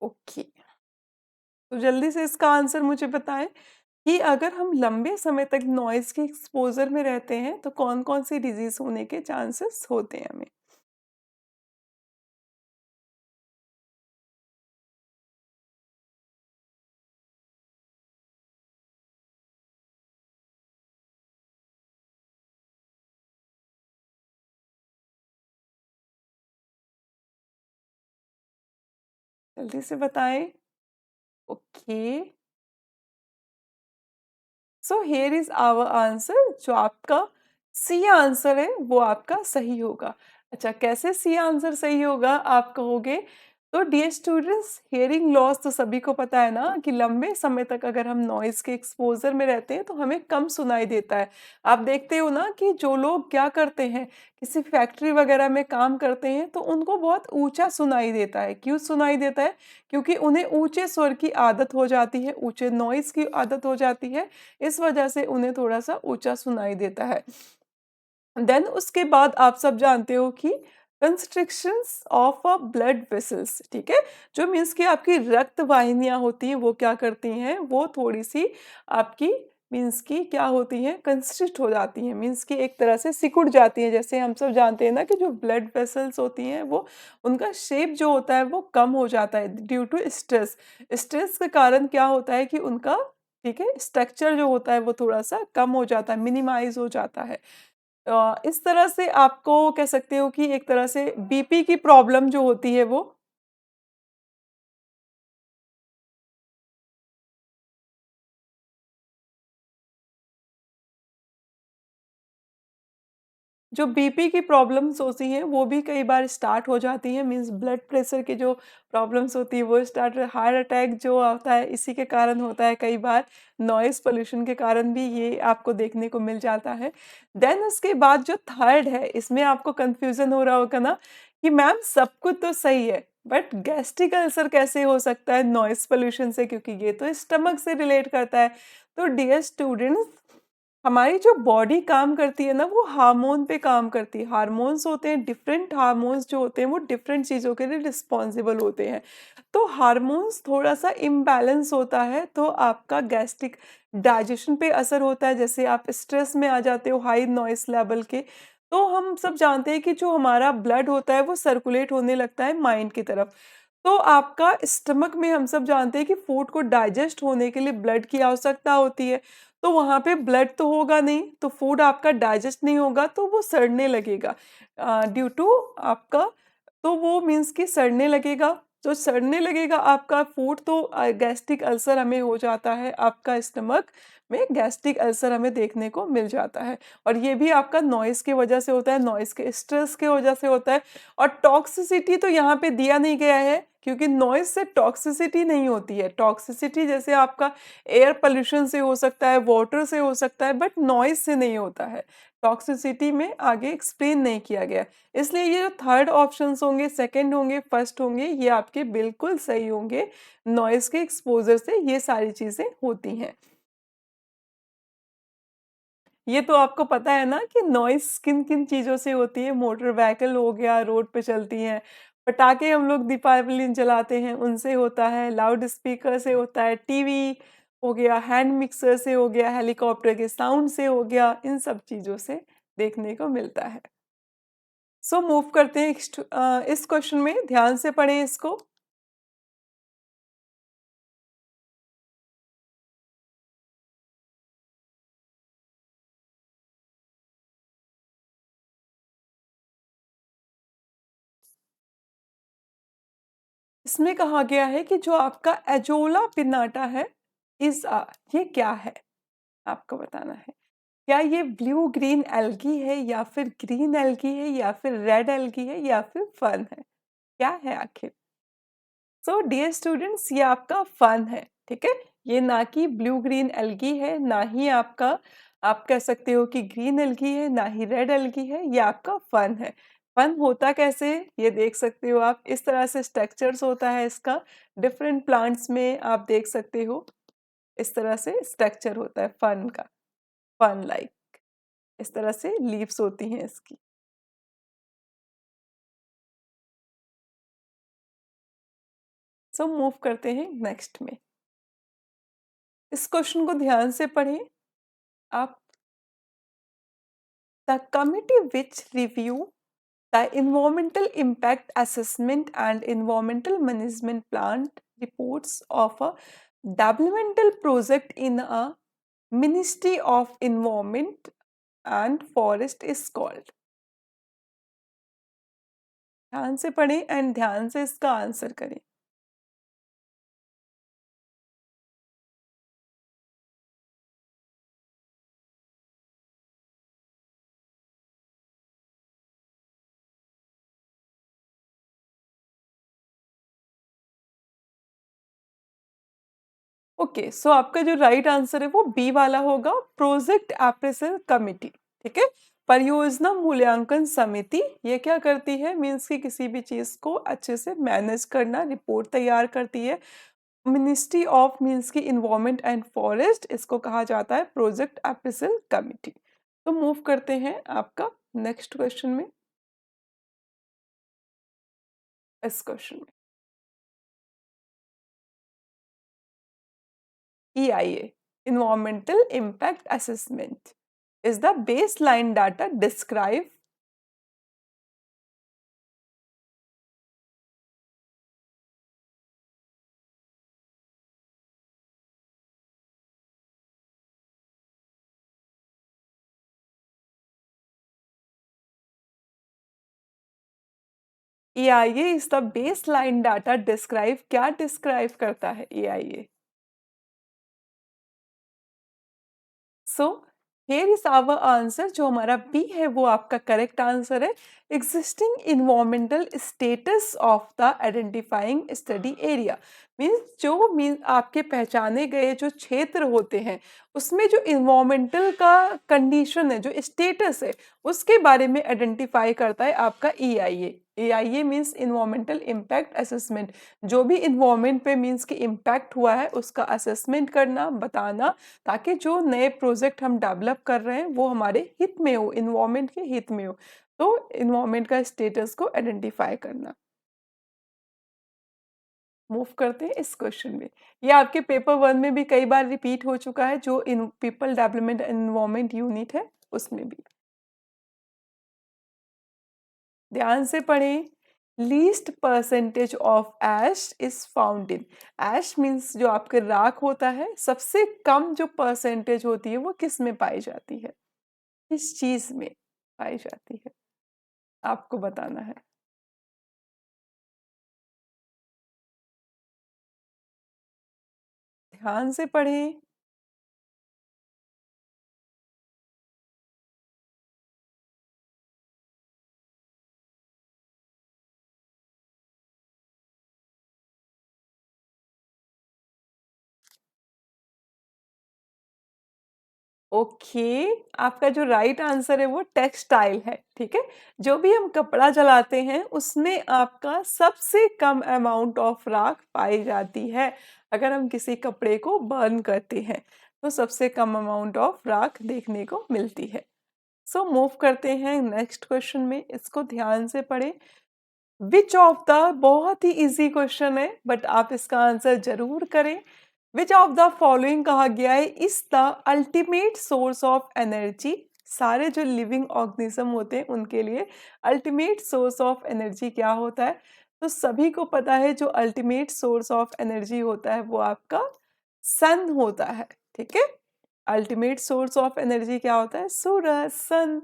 ओके, तो जल्दी से इसका आंसर मुझे बताएँ कि अगर हम लंबे समय तक नॉइज़ के एक्सपोज़र में रहते हैं, तो कौन-कौन सी डिज़ीज़ होने के चांसेस होते हैं हमें? जल्दी से बताएँ। Okay. So here is our answer, जो आपका सी आंसर है वो आपका सही होगा। अच्छा, कैसे सी आंसर सही होगा आप कहोगे? तो डियर स्टूडेंट्स, हियरिंग लॉस तो सभी को पता है ना कि लंबे समय तक अगर हम नॉइज के एक्सपोजर में रहते हैं तो हमें कम सुनाई देता है। आप देखते हो ना कि जो लोग क्या करते हैं, किसी फैक्ट्री वगैरह में काम करते हैं तो उनको बहुत ऊंचा सुनाई देता है। क्यों सुनाई देता है? क्योंकि उन्हें ऊंचे स्वर की आदत हो जाती है, ऊंचे नॉइज की आदत हो जाती है। इस वजह से उन्हें थोड़ा-सा ऊँचा सुनाई देता है। देन उसके बाद आप सब जानते हो कि कंस्ट्रिक्शंस ऑफ अ ब्लड वेसल्स, ठीक है? जो मीन्स कि आपकी रक्त वाहिनियाँ होती हैं, वो क्या करती हैं, वो थोड़ी-सी आपकी मीन्स कि क्या होती हैं, कंस्ट्रिक्ट हो जाती हैं। मीन्स कि एक तरह से सिकुड़ जाती हैं। जैसे हम सब जानते हैं ना कि जो ब्लड वेसल्स होती हैं, वो उनका शेप जो होता है, वो कम हो जाता है ड्यू टू स्ट्रेस। स्ट्रेस के कारण क्या होता है कि उनका, ठीक है, स्ट्रक्चर जो होता है वो थोड़ा-सा कम हो जाता है, मिनिमाइज़ हो जाता है। इस तरह से आपको कह सकते हो कि एक तरह से बीपी की प्रॉब्लम जो होती है वो, जो बीपी की प्रॉब्लम्स होती हैं वो भी कई बार स्टार्ट हो जाती हैं। मीन्स ब्लड प्रेशर की जो प्रॉब्लम्स होती है वो स्टार्ट, हार्ट अटैक जो आता है इसी के कारण होता है कई बार। नॉइज़ पोल्यूशन के कारण भी ये आपको देखने को मिल जाता है। देन उसके बाद जो थर्ड है, इसमें आपको कन्फ्यूज़न हो रहा होगा ना कि मैम सब कुछ तो सही है, बट गैस्ट्रिक अल्सर कैसे हो सकता है नॉइज़ पोल्यूशन से, क्योंकि ये तो स्टमक से रिलेट करता है। तो डियर स्टूडेंट्स, हमारी जो बॉडी काम करती है ना वो हार्मोन पे काम करती है। हार्मोन्स होते हैं, डिफरेंट हार्मोन्स जो होते हैं वो डिफरेंट चीज़ों के लिए रिस्पॉन्सिबल होते हैं। तो हार्मोन्स थोड़ा सा इम्बैलेंस होता है तो आपका गैस्ट्रिक डाइजेशन पे असर होता है। जैसे आप स्ट्रेस में आ जाते हो हाई नॉइस लेवल के, तो हम सब जानते हैं कि जो हमारा ब्लड होता है वो सर्कुलेट होने लगता है माइंड की तरफ। तो आपका स्टमक में हम सब जानते हैं कि फूड को डाइजेस्ट होने के लिए ब्लड की आवश्यकता होती है। तो वहाँ पे ब्लड तो होगा नहीं, तो फूड आपका डाइजेस्ट नहीं होगा तो वो सड़ने लगेगा। ड्यू टू आपका, तो वो मीन्स कि सड़ने लगेगा। जो सड़ने लगेगा आपका फूड तो गैस्ट्रिक अल्सर हमें हो जाता है। आपका स्टमक में गैस्ट्रिक अल्सर हमें देखने को मिल जाता है। और ये भी आपका नॉइज़ की वजह से होता है, नॉइज़ के स्ट्रेस की वजह से होता है। और टॉक्सिसिटी तो यहाँ पे दिया नहीं गया है, क्योंकि नॉइज़ से टॉक्सिसिटी नहीं होती है। टॉक्सिसिटी जैसे आपका एयर पॉल्यूशन से हो सकता है, वाटर से हो सकता है, बट नॉइज़ से नहीं होता है। टॉक्सिसिटी में आगे एक्सप्लेन नहीं किया गया। इसलिए ये जो थर्ड ऑप्शंस होंगे, सेकंड होंगे, फर्स्ट होंगे, ये आपके बिल्कुल सही होंगे। नॉइज़ के एक्सपोज़र से ये सारी चीज़ें होती हैं। ये तो आपको पता है ना कि नॉइज़ किन-किन चीज़ों से होती है। मोटर व्हीकल हो गया, रोड पे चलती हैं। पटाखे हम लोग दीपावली में जलाते हैं, उनसे होता है। लाउड स्पीकर से होता है। टीवी हो गया, हैंड मिक्सर से हो गया, हेलीकॉप्टर के साउंड से हो गया, इन सब चीज़ों से देखने को मिलता है। सो मूव करते हैं इस क्वेश्चन में, ध्यान से पढ़ें इसको। इसमें कहा गया है कि जो आपका एजोला पिनाटा है, ये क्या है? आपको बताना है। क्या ये ब्लू ग्रीन एल्गी है, या फिर ग्रीन एल्गी है, या फिर रेड एल्गी है, या फिर फर्न है? क्या है आखिर? सो डियर स्टूडेंट्स, ये आपका फन है, ठीक है? ये ना कि ब्लू ग्रीन एल्गी है, ना ही आपका, आप कह सकते हो कि ग्रीन एल्गी है, ना ही रेड एल्गी है, ये आपका फन है। फन होता कैसे है ये देख सकते हो आप। इस तरह से स्ट्रक्चर्स होता है इसका। डिफरेंट प्लांट्स में आप देख सकते हो इस तरह से स्ट्रक्चर होता है फन का। फन लाइक इस तरह से लीव्स होती हैं इसकी। सो मूव करते हैं नेक्स्ट में। इस क्वेश्चन को ध्यान से पढ़ें आप। The committee which review the environmental impact assessment and environmental management plan reports of a developmental project in a Ministry of Environment and Forest is called। ध्यान से पढ़ें एंड ध्यान से इसका आंसर करें। ओके, सो आपका जो राइट आंसर है वो बी वाला होगा, प्रोजेक्ट अप्रेजल कमिटी। ठीक है, परियोजना मूल्यांकन समिति ये क्या करती है, मीन्स कि किसी भी चीज को अच्छे से मैनेज करना, रिपोर्ट तैयार करती है। मिनिस्ट्री ऑफ मीन्स की इन्वायरमेंट एंड फॉरेस्ट, इसको कहा जाता है प्रोजेक्ट अप्रेजल कमिटी। तो मूव करते हैं आपका नेक्स्ट क्वेश्चन में। इस क्वेश्चन में EIA, Environmental Impact Assessment, is the baseline data describe EIA is the baseline data describe, क्या डिस्क्राइब करता है EIA? So here is our answer, जो हमारा बी है वो आपका करेक्ट आंसर है। Existing environmental status of the identifying study area, means आपके पहचाने गए जो क्षेत्र होते हैं उसमें जो इन्वायरमेंटल का कंडीशन है, जो स्टेटस है, उसके बारे में आइडेंटिफाई करता है आपका EIA। EIA means environmental impact assessment, जो भी इन्वायरमेंट पे मीन्स कि इम्पैक्ट हुआ है उसका असेसमेंट करना, बताना, ताकि जो नए प्रोजेक्ट हम डेवलप कर रहे हैं वो हमारे हित में हो, इन्वायरमेंट के हित में हो। तो इन्वायरमेंट का स्टेटस को आइडेंटिफाई करना। मूव करते हैं इस क्वेश्चन में। ये आपके पेपर 1 में भी कई बार रिपीट हो चुका है, जो in people development environment unit है उसमें भी। ध्यान से पढ़ें। Least percentage of ash is found in, ash means जो आपके राख होता है, सबसे कम जो परसेंटेज होती है वो किस में पाई जाती है, किस चीज में पाई जाती है, आपको बताना है। ध्यान से पढ़ें। ओके, आपका जो राइट आंसर है वो टेक्सटाइल है। ठीक है, जो भी हम कपड़ा जलाते हैं उसमें आपका सबसे कम अमाउंट ऑफ राख पाई जाती है। अगर हम किसी कपड़े को बर्न करते हैं तो सबसे कम अमाउंट ऑफ राख देखने को मिलती है। सो मूव करते हैं नेक्स्ट क्वेश्चन में, इसको ध्यान से पढ़ें। विच ऑफ द, बहुत ही इजी क्वेश्चन है बट आप इसका आंसर जरूर करें। विच ऑफ द फॉलोइंग कहा गया है is the ultimate source of energy, सारे जो लिविंग ऑर्गेनिज्म होते हैं उनके लिए अल्टीमेट सोर्स ऑफ एनर्जी क्या होता है। तो सभी को पता है जो अल्टीमेट सोर्स ऑफ एनर्जी होता है वो आपका सन होता है। ठीक है, अल्टीमेट सोर्स ऑफ एनर्जी क्या होता है, सूरज, सन।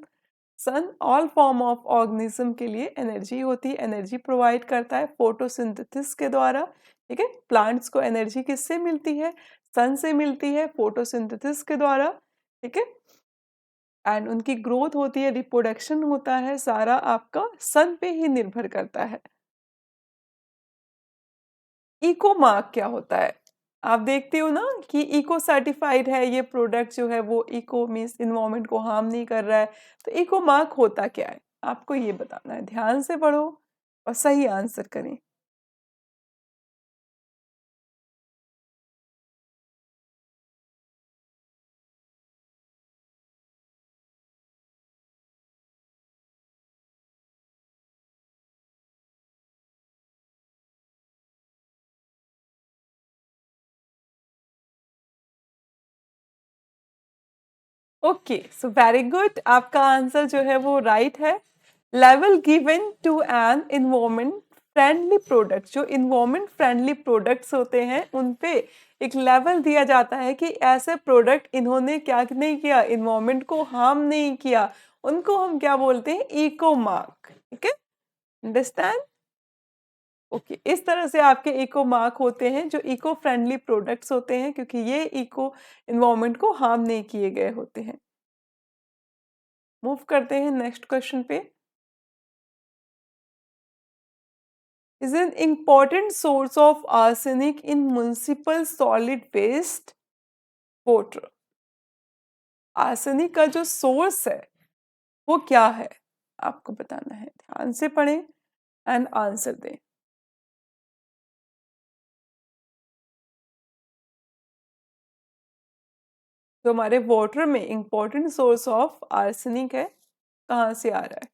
सन ऑल फॉर्म ऑफ ऑर्गेनिज्म के लिए एनर्जी होती है, एनर्जी प्रोवाइड करता है फोटोसिंथेसिस के द्वारा। ठीक है, प्लांट्स को एनर्जी किससे मिलती है, सन से मिलती है, फोटोसिंथेसिस के द्वारा। ठीक है, एंड उनकी ग्रोथ होती है, रिप्रोडक्शन होता है, सारा आपका सन पे ही निर्भर करता है। इको मार्क क्या होता है, आप देखते हो ना कि इको सर्टिफाइड है ये प्रोडक्ट जो है, वो इको मीन्स इन्वायरमेंट को हार्म नहीं कर रहा है। तो इको मार्क होता क्या है, आपको ये बताना है। ध्यान से पढ़ो और सही आंसर करें। ओके, सो वेरी गुड, आपका आंसर जो है वो राइट है। लेवल given to an environment friendly product, जो इन्वायरमेंट फ्रेंडली प्रोडक्ट्स होते हैं उन पे एक लेवल दिया जाता है कि ऐसे प्रोडक्ट इन्होंने क्या नहीं किया, इन्वायरमेंट को हार्म नहीं किया, उनको हम क्या बोलते हैं, इको मार्क। ठीक है, अंडरस्टैंड। ओके, इस तरह से आपके इको मार्क होते हैं जो इको फ्रेंडली प्रोडक्ट्स होते हैं, क्योंकि ये इको इन्वायरमेंट को हार्म नहीं किए गए होते हैं। मूव करते हैं नेक्स्ट क्वेश्चन पे। Is an important source of arsenic in municipal solid waste water. Arsenic का जो सोर्स है वो क्या है, आपको बताना है। ध्यान से पढ़ें एंड आंसर दें। तो हमारे वाटर में इंपॉर्टेंट सोर्स ऑफ आर्सेनिक है, कहाँ से आ रहा है?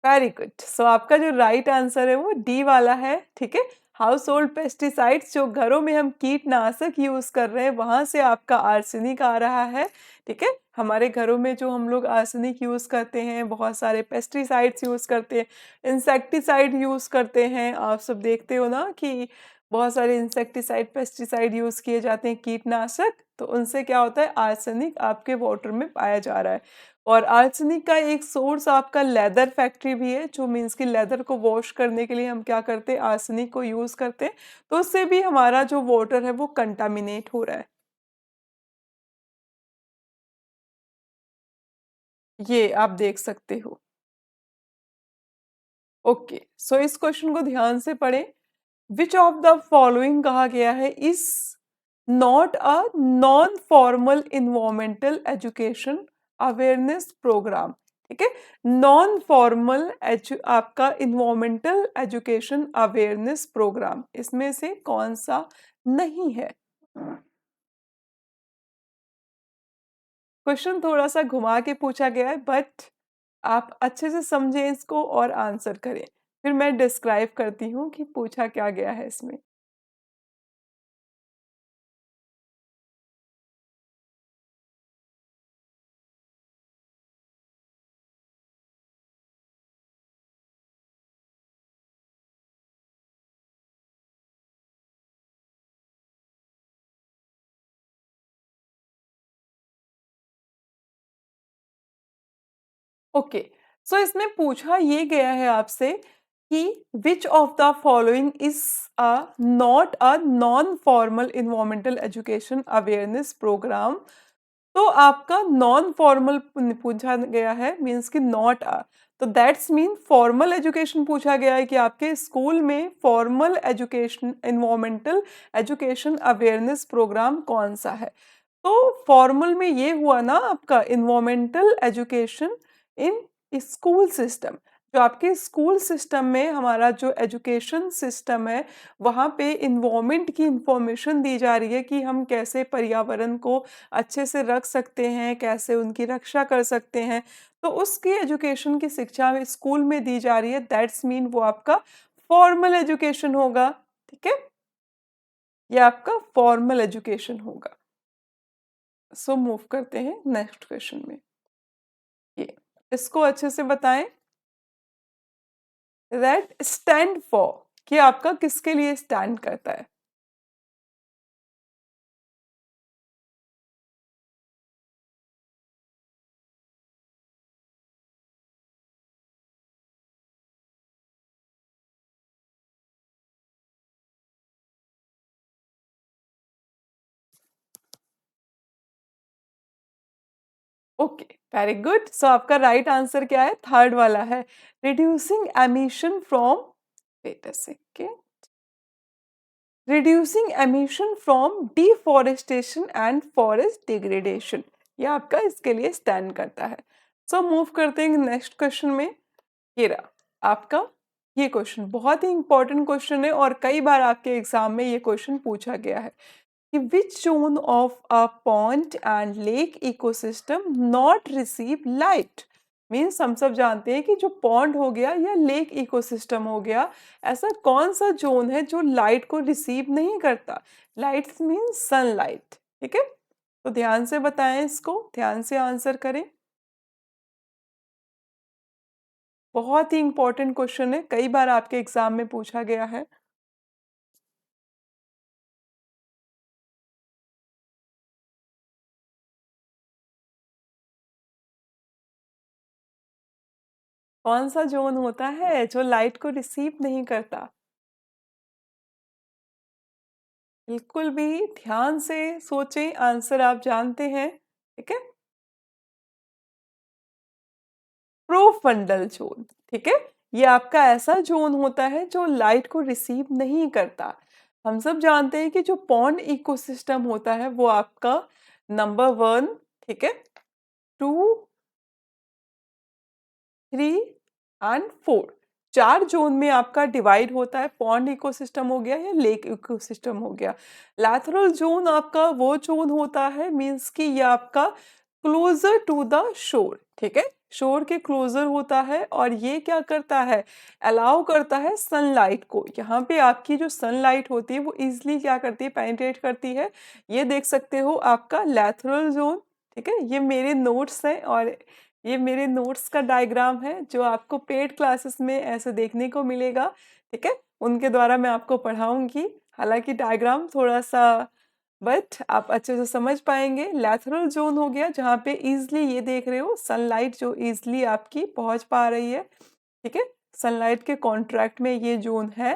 वेरी गुड, सो आपका जो राइट आंसर है वो डी वाला है। ठीक है, हाउस होल्ड पेस्टिसाइड्स, जो घरों में हम कीटनाशक यूज कर रहे हैं वहां से आपका आर्सेनिक आ रहा है। ठीक है, हमारे घरों में जो हम लोग आर्सेनिक यूज करते हैं, बहुत सारे पेस्टिसाइड्स यूज करते हैं, इंसेक्टिसाइड यूज करते हैं, आप सब देखते हो ना कि बहुत सारे इंसेक्टिसाइड पेस्टिसाइड यूज किए जाते हैं, कीटनाशक, तो उनसे क्या होता है, आर्सेनिक आपके वाटर में पाया जा रहा है। और आर्सेनिक का एक सोर्स आपका लेदर फैक्ट्री भी है, जो मीन्स कि लेदर को वॉश करने के लिए हम क्या करते हैं, आर्सेनिक को यूज करते हैं, तो उससे भी हमारा जो वाटर है वो कंटामिनेट हो रहा है। ये आप देख सकते हो। ओके, सो इस क्वेश्चन को ध्यान से पढ़ें। विच ऑफ द फॉलोइंग कहा गया है is not a non formal environmental education awareness programme. ठीक है, नॉन फॉर्मल आपका इन्वायरमेंटल एजुकेशन अवेयरनेस प्रोग्राम, इसमें से कौन सा नहीं है? क्वेश्चन थोड़ा सा घुमा के पूछा गया है, बट आप अच्छे से समझें इसको और आंसर करें, फिर मैं डिस्क्राइब करती हूँ कि पूछा क्या गया है इसमें। ओके, सो इसमें पूछा ये गया है आपसे कि which of the following is a not a non formal environmental education awareness programme. तो आपका नॉन फॉर्मल पूछा गया है, मीन्स कि नॉट अ, तो दैट्स मीन फॉर्मल एजुकेशन पूछा गया है कि आपके स्कूल में formal education environmental education awareness programme कौन सा है। तो फॉर्मल में ये हुआ ना आपका environmental education in school system, जो आपके स्कूल सिस्टम में हमारा जो एजुकेशन सिस्टम है वहाँ पे इन्वायरमेंट की इंफॉर्मेशन दी जा रही है कि हम कैसे पर्यावरण को अच्छे से रख सकते हैं, कैसे उनकी रक्षा कर सकते हैं, तो उसकी एजुकेशन की शिक्षा स्कूल में दी जा रही है, दैट्स मीन वो आपका फॉर्मल एजुकेशन होगा। ठीक है, ये आपका फॉर्मल एजुकेशन होगा। सो मूव करते हैं नेक्स्ट क्वेश्चन में। ये इसको अच्छे से बताएं। दैट स्टैंड फॉर, कि आपका किसके लिए स्टैंड करता है? ओके, वेरी गुड, सो आपका राइट आंसर क्या है, थर्ड वाला है, reducing emission from, wait a second, reducing emission from deforestation and forest degradation, ये आपका इसके लिए स्टैंड करता है। सो मूव करते हैं नेक्स्ट क्वेश्चन में। ये रहा आपका, ये क्वेश्चन बहुत ही इंपॉर्टेंट क्वेश्चन है और कई बार आपके एग्जाम में ये क्वेश्चन पूछा गया है कि which zone of a pond and lake ecosystem not receive light. Means हम सब जानते हैं कि जो पॉन्ड हो गया या लेक इकोसिस्टम हो गया, ऐसा कौन सा जोन है जो लाइट को रिसीव नहीं करता। Light means sunlight. ठीक है? तो ध्यान से बताएँ इसको, ध्यान से आंसर करें। बहुत ही इम्पोर्टेंट क्वेश्चन है, कई बार आपके एग्ज़ाम में पूछा गया है। कौन-सा ज़ोन होता है जो लाइट को रिसीव नहीं करता? बिल्कुल भी ध्यान से सोचें, आंसर आप जानते हैं, ठीक है? प्रोफंडल ज़ोन, ठीक है? ये आपका ऐसा ज़ोन होता है जो लाइट को रिसीव नहीं करता। हम सब जानते हैं कि जो पॉन्ड इकोसिस्टम होता है वो आपका नंबर 1, ठीक है? 2, 3 एंड 4, 4 ज़ोन में आपका डिवाइड होता है। पॉन्ड इकोसिस्टम हो गया या लेक इकोसिस्टम हो गया। लैथरल ज़ोन आपका वो ज़ोन होता है, मीन्स कि ये आपका क्लोज़र टू द शोर, ठीक है? शोर के क्लोज़र होता है और ये क्या करता है, अलाउ करता है सनलाइट को। यहाँ पे आपकी जो सनलाइट होती है वो ईज़िली क्या करती है, पेनिट्रेट करती है। ये देख सकते हो आपका लैथरल ज़ोन, ठीक है? ये मेरे नोट्स हैं और ये मेरे नोट्स का डायग्राम है जो आपको पेड क्लासेस में ऐसे देखने को मिलेगा, ठीक है? उनके द्वारा मैं आपको पढ़ाऊँगी। हालाँकि डायग्राम थोड़ा-सा, बट आप अच्छे से समझ पाएँगे। लैथरल ज़ोन हो गया जहाँ पे ईज़िली ये देख रहे हो सनलाइट जो ईज़िली आपकी पहुँच पा रही है, ठीक है? सनलाइट के कॉन्ट्रैक्ट में ये ज़ोन है।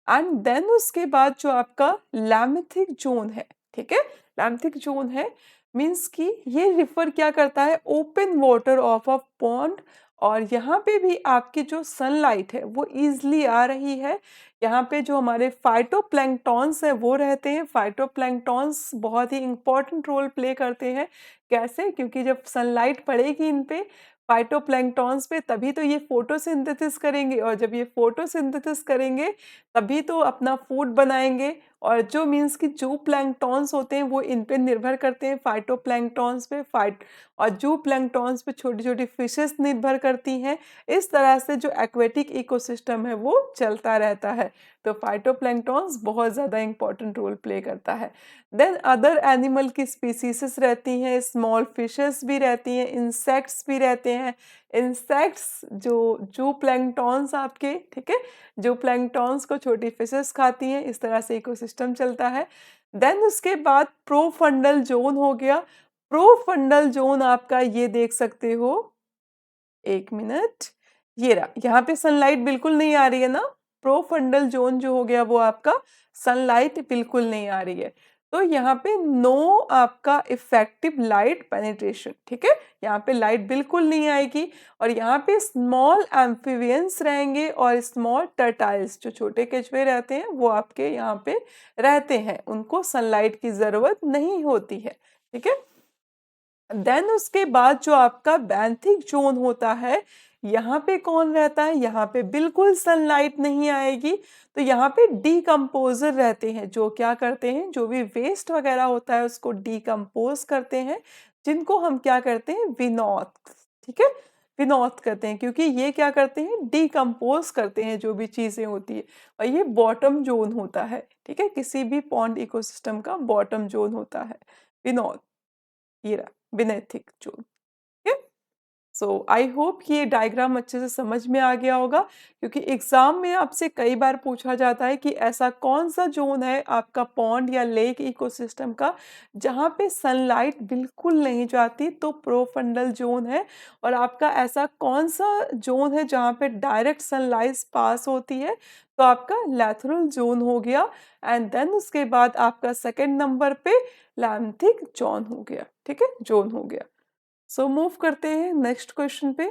एंड देन उसके बाद जो आपका लैमिथिक ज़ोन है, ठीक है? लैमिथिक ज़ोन है मीन्स कि ये रिफ़र क्या करता है, open water of a pond, और यहाँ पे भी आपकी जो सनलाइट है वो ईज़िली आ रही है। यहाँ पे जो हमारे फाइटोप्लैंक्टॉन्स हैं वो रहते हैं। फाइटोप्लैंक्टॉन्स बहुत ही इम्पोर्टेंट रोल प्ले करते हैं। कैसे? क्योंकि जब सनलाइट पड़ेगी इन पे, फाइटोप्लैंक्टॉन्स पे, तभी तो ये फोटोसिंथेसिस करेंगे, और जब ये फोटोसिंथेसिस करेंगे तभी तो अपना फूड बनाएँगे। और जो मीन्स कि ज़ूप्लैंक्टॉन्स होते हैं वो इन पे निर्भर करते हैं फाइटोप्लैंक्टॉन्स पे, और ज़ूप्लैंक्टॉन्स पे छोटी-छोटी फिशेस निर्भर करती हैं। इस तरह से जो एक्वेटिक इकोसिस्टम है वो चलता रहता है। तो फाइटोप्लैंक्टॉन्स बहुत ज़्यादा इम्पोर्टेंट रोल प्ले करता है। देन अदर एनिमल की स्पीसीज़ रहती हैं, स्मॉल फिशेस भी रहती हैं, इंसेक्ट्स भी रहते हैं। इंसेक्ट्स जो ज़ूप्लैंक्टॉन्स आपके, ठीक है? ज़ूप्लैंक्टॉन्स को छोटी फिशेस खाती हैं, इस तरह से इकोसिस्टम चलता है। देन उसके बाद प्रोफंडल ज़ोन हो गया। प्रोफंडल ज़ोन आपका ये देख सकते हो, 1 मिनट, ये रहा। यहाँ पे सनलाइट बिल्कुल नहीं आ रही है ना? प्रोफंडल ज़ोन जो हो गया वो आपका सनलाइट बिल्कुल नहीं आ रही है। तो यहाँ पे नो आपका इफेक्टिव लाइट पेनिट्रेशन, ठीक है? यहाँ पे लाइट बिल्कुल नहीं आएगी, और यहाँ पे स्मॉल एम्फिबियंस रहेंगे और स्मॉल टर्टाइल्स जो छोटे केचुए रहते हैं वो आपके यहाँ पे रहते हैं। उनको सनलाइट की ज़रूरत नहीं होती है, ठीक है? देन उसके बाद जो आपका बैंथिक ज़ोन होता है, यहाँ पे कौन रहता है? यहाँ पे बिल्कुल सनलाइट नहीं आएगी, तो यहाँ पे डिकम्पोज़र रहते हैं, जो क्या करते हैं, जो भी वेस्ट वगैरह होता है उसको डिकम्पोज़ करते हैं, जिनको हम क्या करते हैं, विनॉथ, ठीक है? विनॉथ करते हैं, क्योंकि ये क्या करते हैं, डिकम्पोज़ करते हैं जो भी चीज़ें होती है, और ये बॉटम ज़ोन होता है, ठीक है? किसी भी पॉन्ड इकोसिस्टम का बॉटम ज़ोन होता है, विनॉथ, ये रहा, विनैथिक ज़ोन, ठीक है? सो आई होप कि ये डायग्राम अच्छे से समझ में आ गया होगा, क्योंकि एग्जाम में आपसे कई बार पूछा जाता है कि ऐसा कौन सा जोन है आपका पॉन्ड या लेक इकोसिस्टम का जहाँ पे सनलाइट बिल्कुल नहीं जाती, तो प्रोफंडल जोन है। और आपका ऐसा कौन सा जोन है जहाँ पे डायरेक्ट सनलाइट पास होती है, तो आपका लैथरल जोन हो गया। एंड देन उसके बाद आपका सेकंड नंबर पे लैंथिक जोन हो गया, ठीक है, जोन हो गया। सो मूव करते हैं नेक्स्ट क्वेश्चन पे।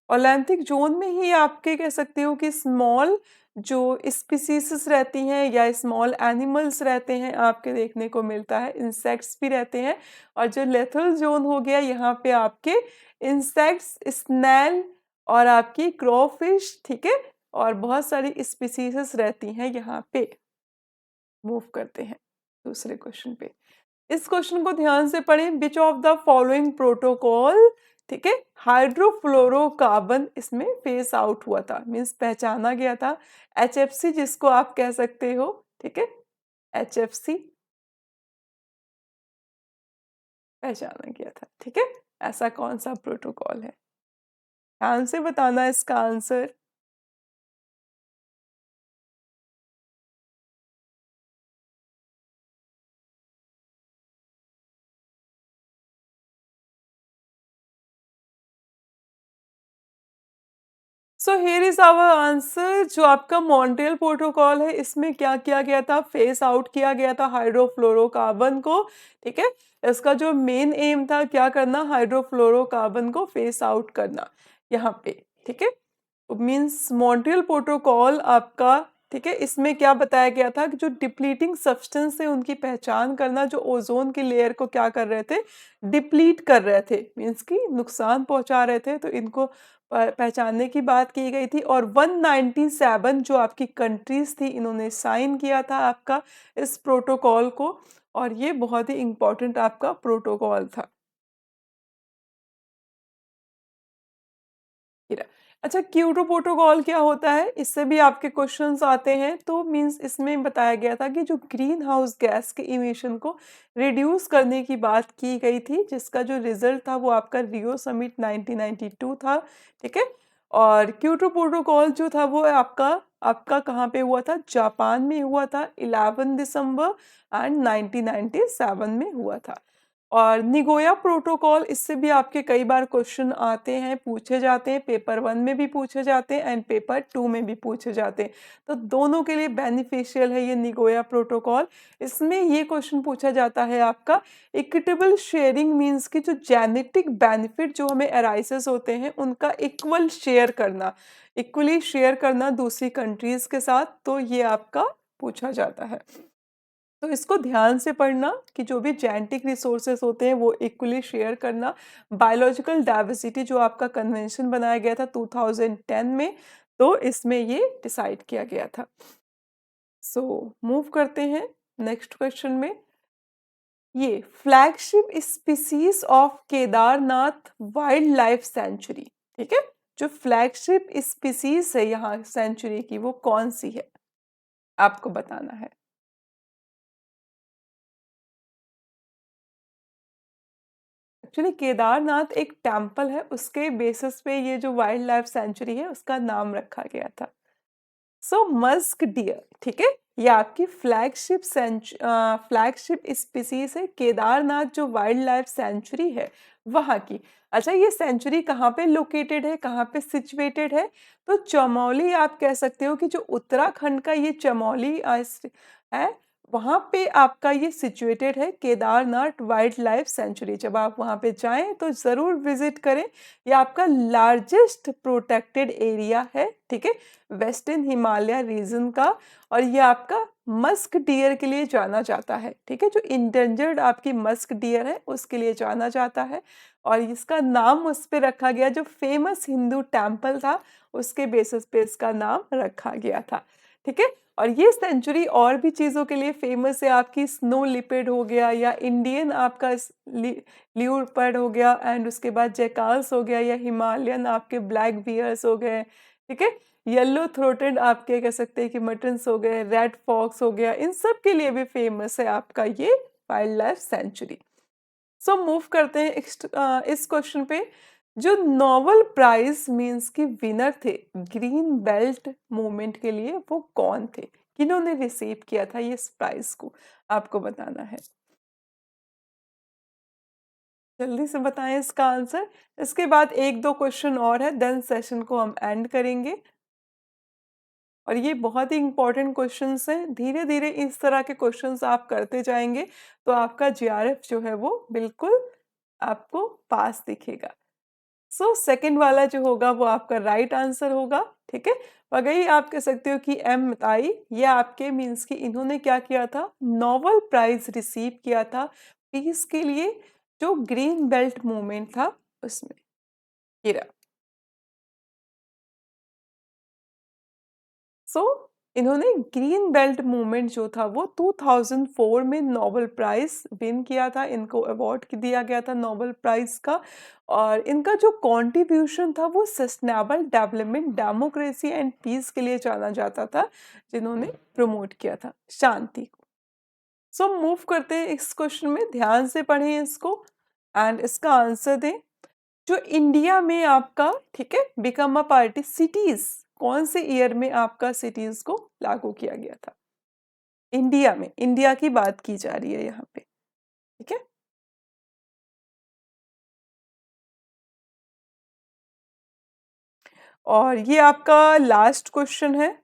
ओलैंथिक जोन में ही आपके कह सकते हो कि स्मॉल जो स्पीसीज रहती हैं या स्मॉल एनिमल्स रहते हैं आपके देखने को मिलता है, इंसेक्ट्स भी रहते हैं। और जो लेथल जोन हो गया, यहाँ पे आपके इंसेक्ट्स, स्नैल और आपकी क्रोफिश, ठीक है, और बहुत सारी स्पीसीज रहती हैं यहाँ पे। मूव करते हैं दूसरे क्वेश्चन पे। इस क्वेश्चन को ध्यान से पढ़ें। विच ऑफ द फॉलोइंग प्रोटोकॉल, ठीक है, हाइड्रोफ्लोरोकार्बन इसमें फेस आउट हुआ था, मीन्स पहचाना गया था। HFC जिसको आप कह सकते हो, ठीक है, HFC। पहचाना गया था, ठीक है? ऐसा कौन-सा प्रोटोकॉल है? ध्यान से बताना इसका answer. So here is our answer. जो आपका मॉन्ट्रियल प्रोटोकॉल है, इसमें क्या किया गया था? फेस आउट किया गया था हाइड्रोफ्लोरोकार्बन को, ठीक है? इसका जो मेन एम था क्या करना? हाइड्रोफ्लोरोकार्बन को फेस आउट करना यहाँ पे, ठीक है? मीन्स मॉन्ट्रियल प्रोटोकॉल आपका, ठीक है, इसमें क्या बताया गया था कि जो डिप्लीटिंग सब्सटेंस है उनकी पहचान करना, जो ओजोन की लेयर को क्या कर रहे थे? डिप्लीट कर रहे थे, मीन्स कि नुकसान पहुंचा रहे थे, तो इनको पहचानने की बात की गई थी। और 197 जो आपकी कंट्रीज थी, इन्होंने साइन किया था आपका इस प्रोटोकॉल को, और ये बहुत ही इंपॉर्टेंट आपका प्रोटोकॉल था। हीरा। अच्छा, क्योटो प्रोटोकॉल क्या होता है? इससे भी आपके क्वेश्चंस आते हैं। तो मींस इसमें बताया गया था कि जो ग्रीन हाउस गैस के इमिशन को रिड्यूस करने की बात की गई थी, जिसका जो रिजल्ट था वो आपका रियो समिट 1992 था, ठीक है? और क्योटो प्रोटोकॉल जो था वो आपका आपका कहाँ पे हुआ था? जापान में हुआ था, 11 दिसंबर एंड 1997 में हुआ था। और निगोया प्रोटोकॉल, इससे भी आपके कई बार क्वेश्चन आते हैं, पूछे जाते हैं, पेपर 1 में भी पूछे जाते हैं एंड पेपर 2 में भी पूछे जाते हैं। तो दोनों के लिए बेनिफिशियल है ये निगोया प्रोटोकॉल। इसमें ये क्वेश्चन पूछा जाता है आपका, इक्विटेबल शेयरिंग मीन्स की जो जेनेटिक बेनिफिट जो हमें अराइसेस होते हैं उनका इक्वल शेयर करना, इक्वली शेयर करना दूसरी कंट्रीज के साथ, तो ये आपका पूछा जाता है। तो इसको ध्यान से पढ़ना कि जो भी जेनेटिक रिसोर्सेस होते हैं वो इक्वली शेयर करना। बायोलॉजिकल डाइवर्सिटी जो आपका कन्वेंशन बनाया गया था 2010 में, तो इसमें ये डिसाइड किया गया था। सो मूव करते हैं नेक्स्ट क्वेश्चन में। ये flagship species of Kedarnath wild life sanctuary, ठीक है? जो फ्लैगशिप स्पीसीज है यहाँ सेंचुरी की, वो कौन सी है? आपको बताना है। एक्चुअली केदारनाथ एक टेम्पल है, उसके बेसिस पे ये जो वाइल्ड लाइफ सेंचुरी है उसका नाम रखा गया था। सो मस्क डियर, ठीक है, ये आपकी फ्लैगशिप स्पीसीज है केदारनाथ जो वाइल्ड लाइफ सेंचुरी है वहाँ की। अच्छा, ये सेंचुरी कहाँ पे लोकेटेड है, कहाँ पे सिचुएटेड है? तो चमोली, आप कह सकते हो कि जो उत्तराखंड का ये चमोली है, वहाँ पे आपका ये सिचुएटेड है केदारनाथ वाइल्ड लाइफ सेंचुरी। जब आप वहाँ पे जाएं तो ज़रूर विजिट करें। ये आपका लार्जेस्ट प्रोटेक्टेड एरिया है, ठीक है, वेस्टर्न हिमालय रीजन का। और ये आपका मस्क डियर के लिए जाना जाता है, ठीक है, जो इंडेंजर्ड आपकी मस्क डियर है उसके लिए जाना जाता है। और इसका नाम उस पे रखा गया, जो फेमस हिंदू टेम्पल था उसके बेसिस पे इसका नाम रखा गया था, ठीक है। और ये सेंचुरी और भी चीज़ों के लिए फेमस है, आपकी स्नो लिपिड हो गया, या इंडियन आपका लियोपर्ड हो गया, एंड उसके बाद जैकाल्स हो गया, या हिमालयन आपके ब्लैक बियर्स हो गए, ठीक है, येलो थ्रोटेड आपके कह सकते हैं कि मटन्स हो गए, रेड फॉक्स हो गया, इन सब के लिए भी फेमस है आपका ये वाइल्ड लाइफ सेंचुरी। सो मूव करते हैं इस क्वेश्चन पे। जो नोबेल प्राइज मींस की विनर थे ग्रीन बेल्ट मूवमेंट के लिए, वो कौन थे? किन्होंने रिसीव किया था ये प्राइज को? आपको बताना है। जल्दी से बताएं इसका आंसर। इसके बाद एक दो क्वेश्चन और है, देन सेशन को हम एंड करेंगे। और ये बहुत ही इंपॉर्टेंट क्वेश्चंस हैं। धीरे धीरे इस तरह के क्वेश्चंस आप करते जाएंगे तो आपका जीआरएफ जो है वो बिल्कुल आपको पास दिखेगा। सो सेकंड वाला जो होगा वो आपका राइट आंसर होगा, ठीक है। वही आप कह सकते हो कि एम मिताई, ये आपके मीन्स कि इन्होंने क्या किया था? नोबेल प्राइज रिसीव किया था पीस के लिए, जो ग्रीन बेल्ट मूवमेंट था उसमें। ये रहा। सो इन्होंने ग्रीन बेल्ट मूवमेंट जो था वो 2004 में नोबेल प्राइज विन किया था, इनको अवार्ड दिया गया था नोबेल प्राइज का। और इनका जो कंट्रीब्यूशन था वो sustainable development, democracy and peace के लिए जाना जाता था, जिन्होंने प्रमोट किया था शांति को। सो मूव करते हैं इस क्वेश्चन में, ध्यान से पढ़ें इसको। एंड इसका आंसर दें। जो इंडिया में आपका, ठीक है, बिकम अ पार्टी सिटीज, कौन से ईयर में आपका सिटीज को लागू किया गया था? इंडिया में, इंडिया की बात की जा रही है यहाँ पे, ठीक है। और ये आपका लास्ट क्वेश्चन है।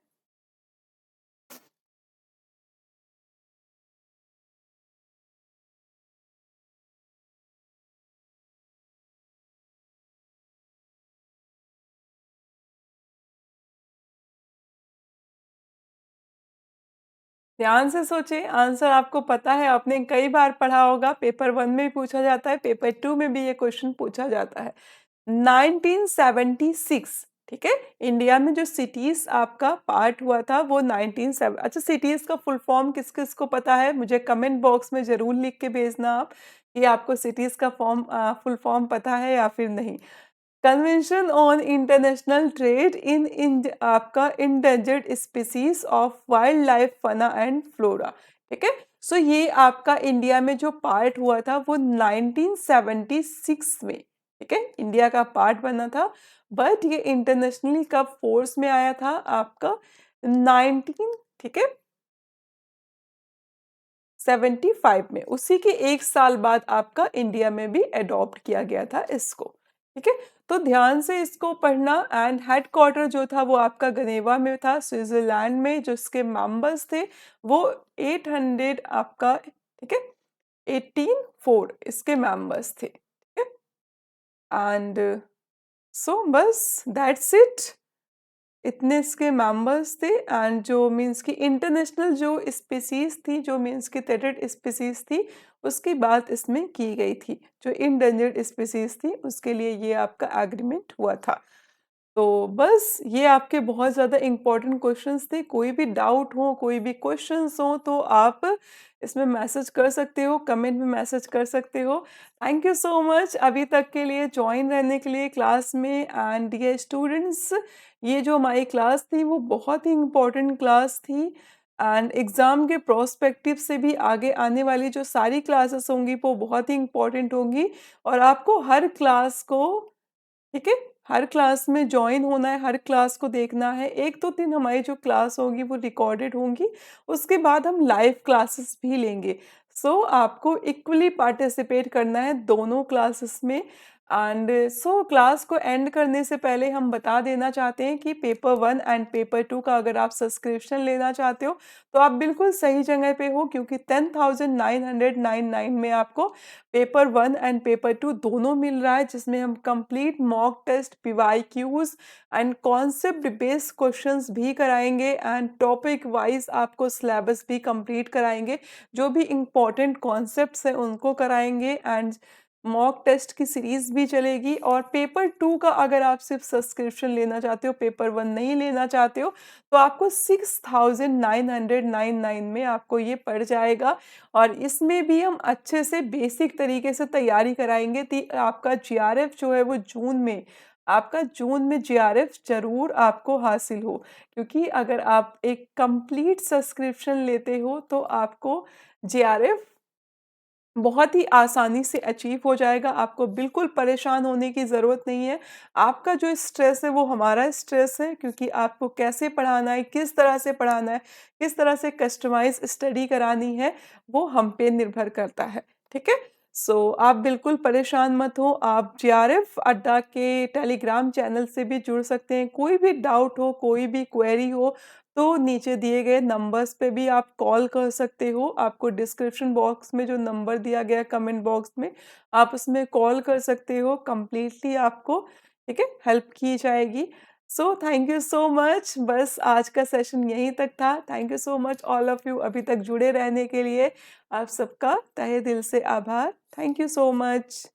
ध्यान से सोचिए, आंसर आपको पता है, आपने कई बार पढ़ा होगा, पेपर 1 में भी पूछा जाता है, पेपर 2 में भी ये क्वेश्चन पूछा जाता है। 1976, ठीक है। इंडिया में जो सिटीज आपका पार्ट हुआ था वो 1970। अच्छा, सिटीज का फुल फॉर्म किस किस को पता है? मुझे कमेंट बॉक्स में जरूर लिख के भेजना आप कि आपको सिटीज का फुल फॉर्म पता है या फिर नहीं। Convention on international trade in आपका endangered species of wild life fauna and flora, ठीक है। सो ये आपका इंडिया में जो पार्ट हुआ था वो 1976 में, ठीक है, इंडिया का पार्ट बना था। बट ये इंटरनेशनली कब फोर्स में आया था? आपका 19, ठीक है, 75 में। उसी के एक साल बाद आपका इंडिया में भी अडॉप्ट किया गया था इसको, ठीक है। तो ध्यान से इसको पढ़ना। एंड हेडक्वार्टर जो था वो आपका गनेवा में था, स्विट्जरलैंड में। जो इसके मेंबर्स थे वो 800 आपका, ठीक है, 18 4 इसके मेंबर्स थे, ठीक है। एंड सो बस दैट्स इट, इतने इसके मेंबर्स थे। एंड जो मीन्स की इंटरनेशनल जो स्पीसीज थी, जो मीन्स की थ्रेटेड स्पीसीज थी, उसकी बात इसमें की गई थी। जो इंडेंजर्ड स्पीसीज थी उसके लिए ये आपका एग्रीमेंट हुआ था। तो बस ये आपके बहुत ज़्यादा इम्पोर्टेंट क्वेश्चंस थे। कोई भी डाउट हो, कोई भी क्वेश्चंस हो तो आप इसमें मैसेज कर सकते हो, कमेंट में मैसेज कर सकते हो। थैंक यू सो मच अभी तक के लिए ज्वाइन रहने के लिए क्लास में। एंड ये स्टूडेंट्स, ये जो हमारी क्लास थी वो बहुत ही इम्पोर्टेंट क्लास थी। एंड एग्ज़ाम के प्रोस्पेक्टिव से भी आगे आने वाली जो सारी क्लासेस होंगी वो बहुत ही इम्पोर्टेंट होंगी। और आपको हर क्लास को, ठीक है, हर क्लास में जॉइन होना है, हर क्लास को देखना है। 1 2 3 हमारी जो क्लास होगी वो रिकॉर्डेड होंगी, उसके बाद हम लाइव क्लासेस भी लेंगे। सो आपको इक्वली पार्टिसिपेट करना है दोनों क्लासेस में। एंड सो क्लास को एंड करने से पहले हम बता देना चाहते हैं कि पेपर 1 एंड पेपर 2 का अगर आप सब्सक्रिप्शन लेना चाहते हो तो आप बिल्कुल सही जगह पे हो, क्योंकि 10,999 में आपको पेपर 1 एंड पेपर 2 दोनों मिल रहा है, जिसमें हम complete mock test, PYQs and concept based questions भी कराएंगे। एंड टॉपिक वाइज आपको सिलेबस भी कंप्लीट कराएंगे, जो भी इम्पोर्टेंट कॉन्सेप्ट्स हैं उनको कराएंगे। एंड मॉक टेस्ट की सीरीज भी चलेगी। और पेपर 2 का अगर आप सिर्फ सब्सक्रिप्शन लेना चाहते हो, पेपर 1 नहीं लेना चाहते हो, तो आपको 6,999 में आपको ये पड़ जाएगा। और इसमें भी हम अच्छे से बेसिक तरीके से तैयारी कराएंगे। आपका जीआरएफ जो है वो जून में, आपका जून में जीआरएफ जरूर आपको हासिल हो, क्योंकि अगर आप एक कंप्लीट सब्सक्रिप्शन लेते हो तो आपको जीआरएफ बहुत ही आसानी से अचीव हो जाएगा। आपको बिल्कुल परेशान होने की ज़रूरत नहीं है। आपका जो स्ट्रेस है वो हमारा स्ट्रेस है, क्योंकि आपको कैसे पढ़ाना है, किस तरह से पढ़ाना है, किस तरह से कस्टमाइज़ स्टडी करानी है, वो हम पे निर्भर करता है, ठीक है? सो आप बिल्कुल परेशान मत हो। आप जीआरएफ अड्डा के टेलीग्राम चैनल से भी जुड़ सकते हैं। कोई भी डाउट हो, कोई भी क्वेरी हो, तो नीचे दिए गए नंबर्स पे भी आप कॉल कर सकते हो। आपको डिस्क्रिप्शन बॉक्स में जो नंबर दिया गया है कमेंट बॉक्स में, आप उसमें कॉल कर सकते हो। कंप्लीटली आपको, ठीक है, हेल्प की जाएगी। So thank you so much. बस आज का सेशन यहीं तक था। Thank you so much all of you अभी तक जुड़े रहने के लिए। आप सबका तहे दिल से आभार। Thank you so much.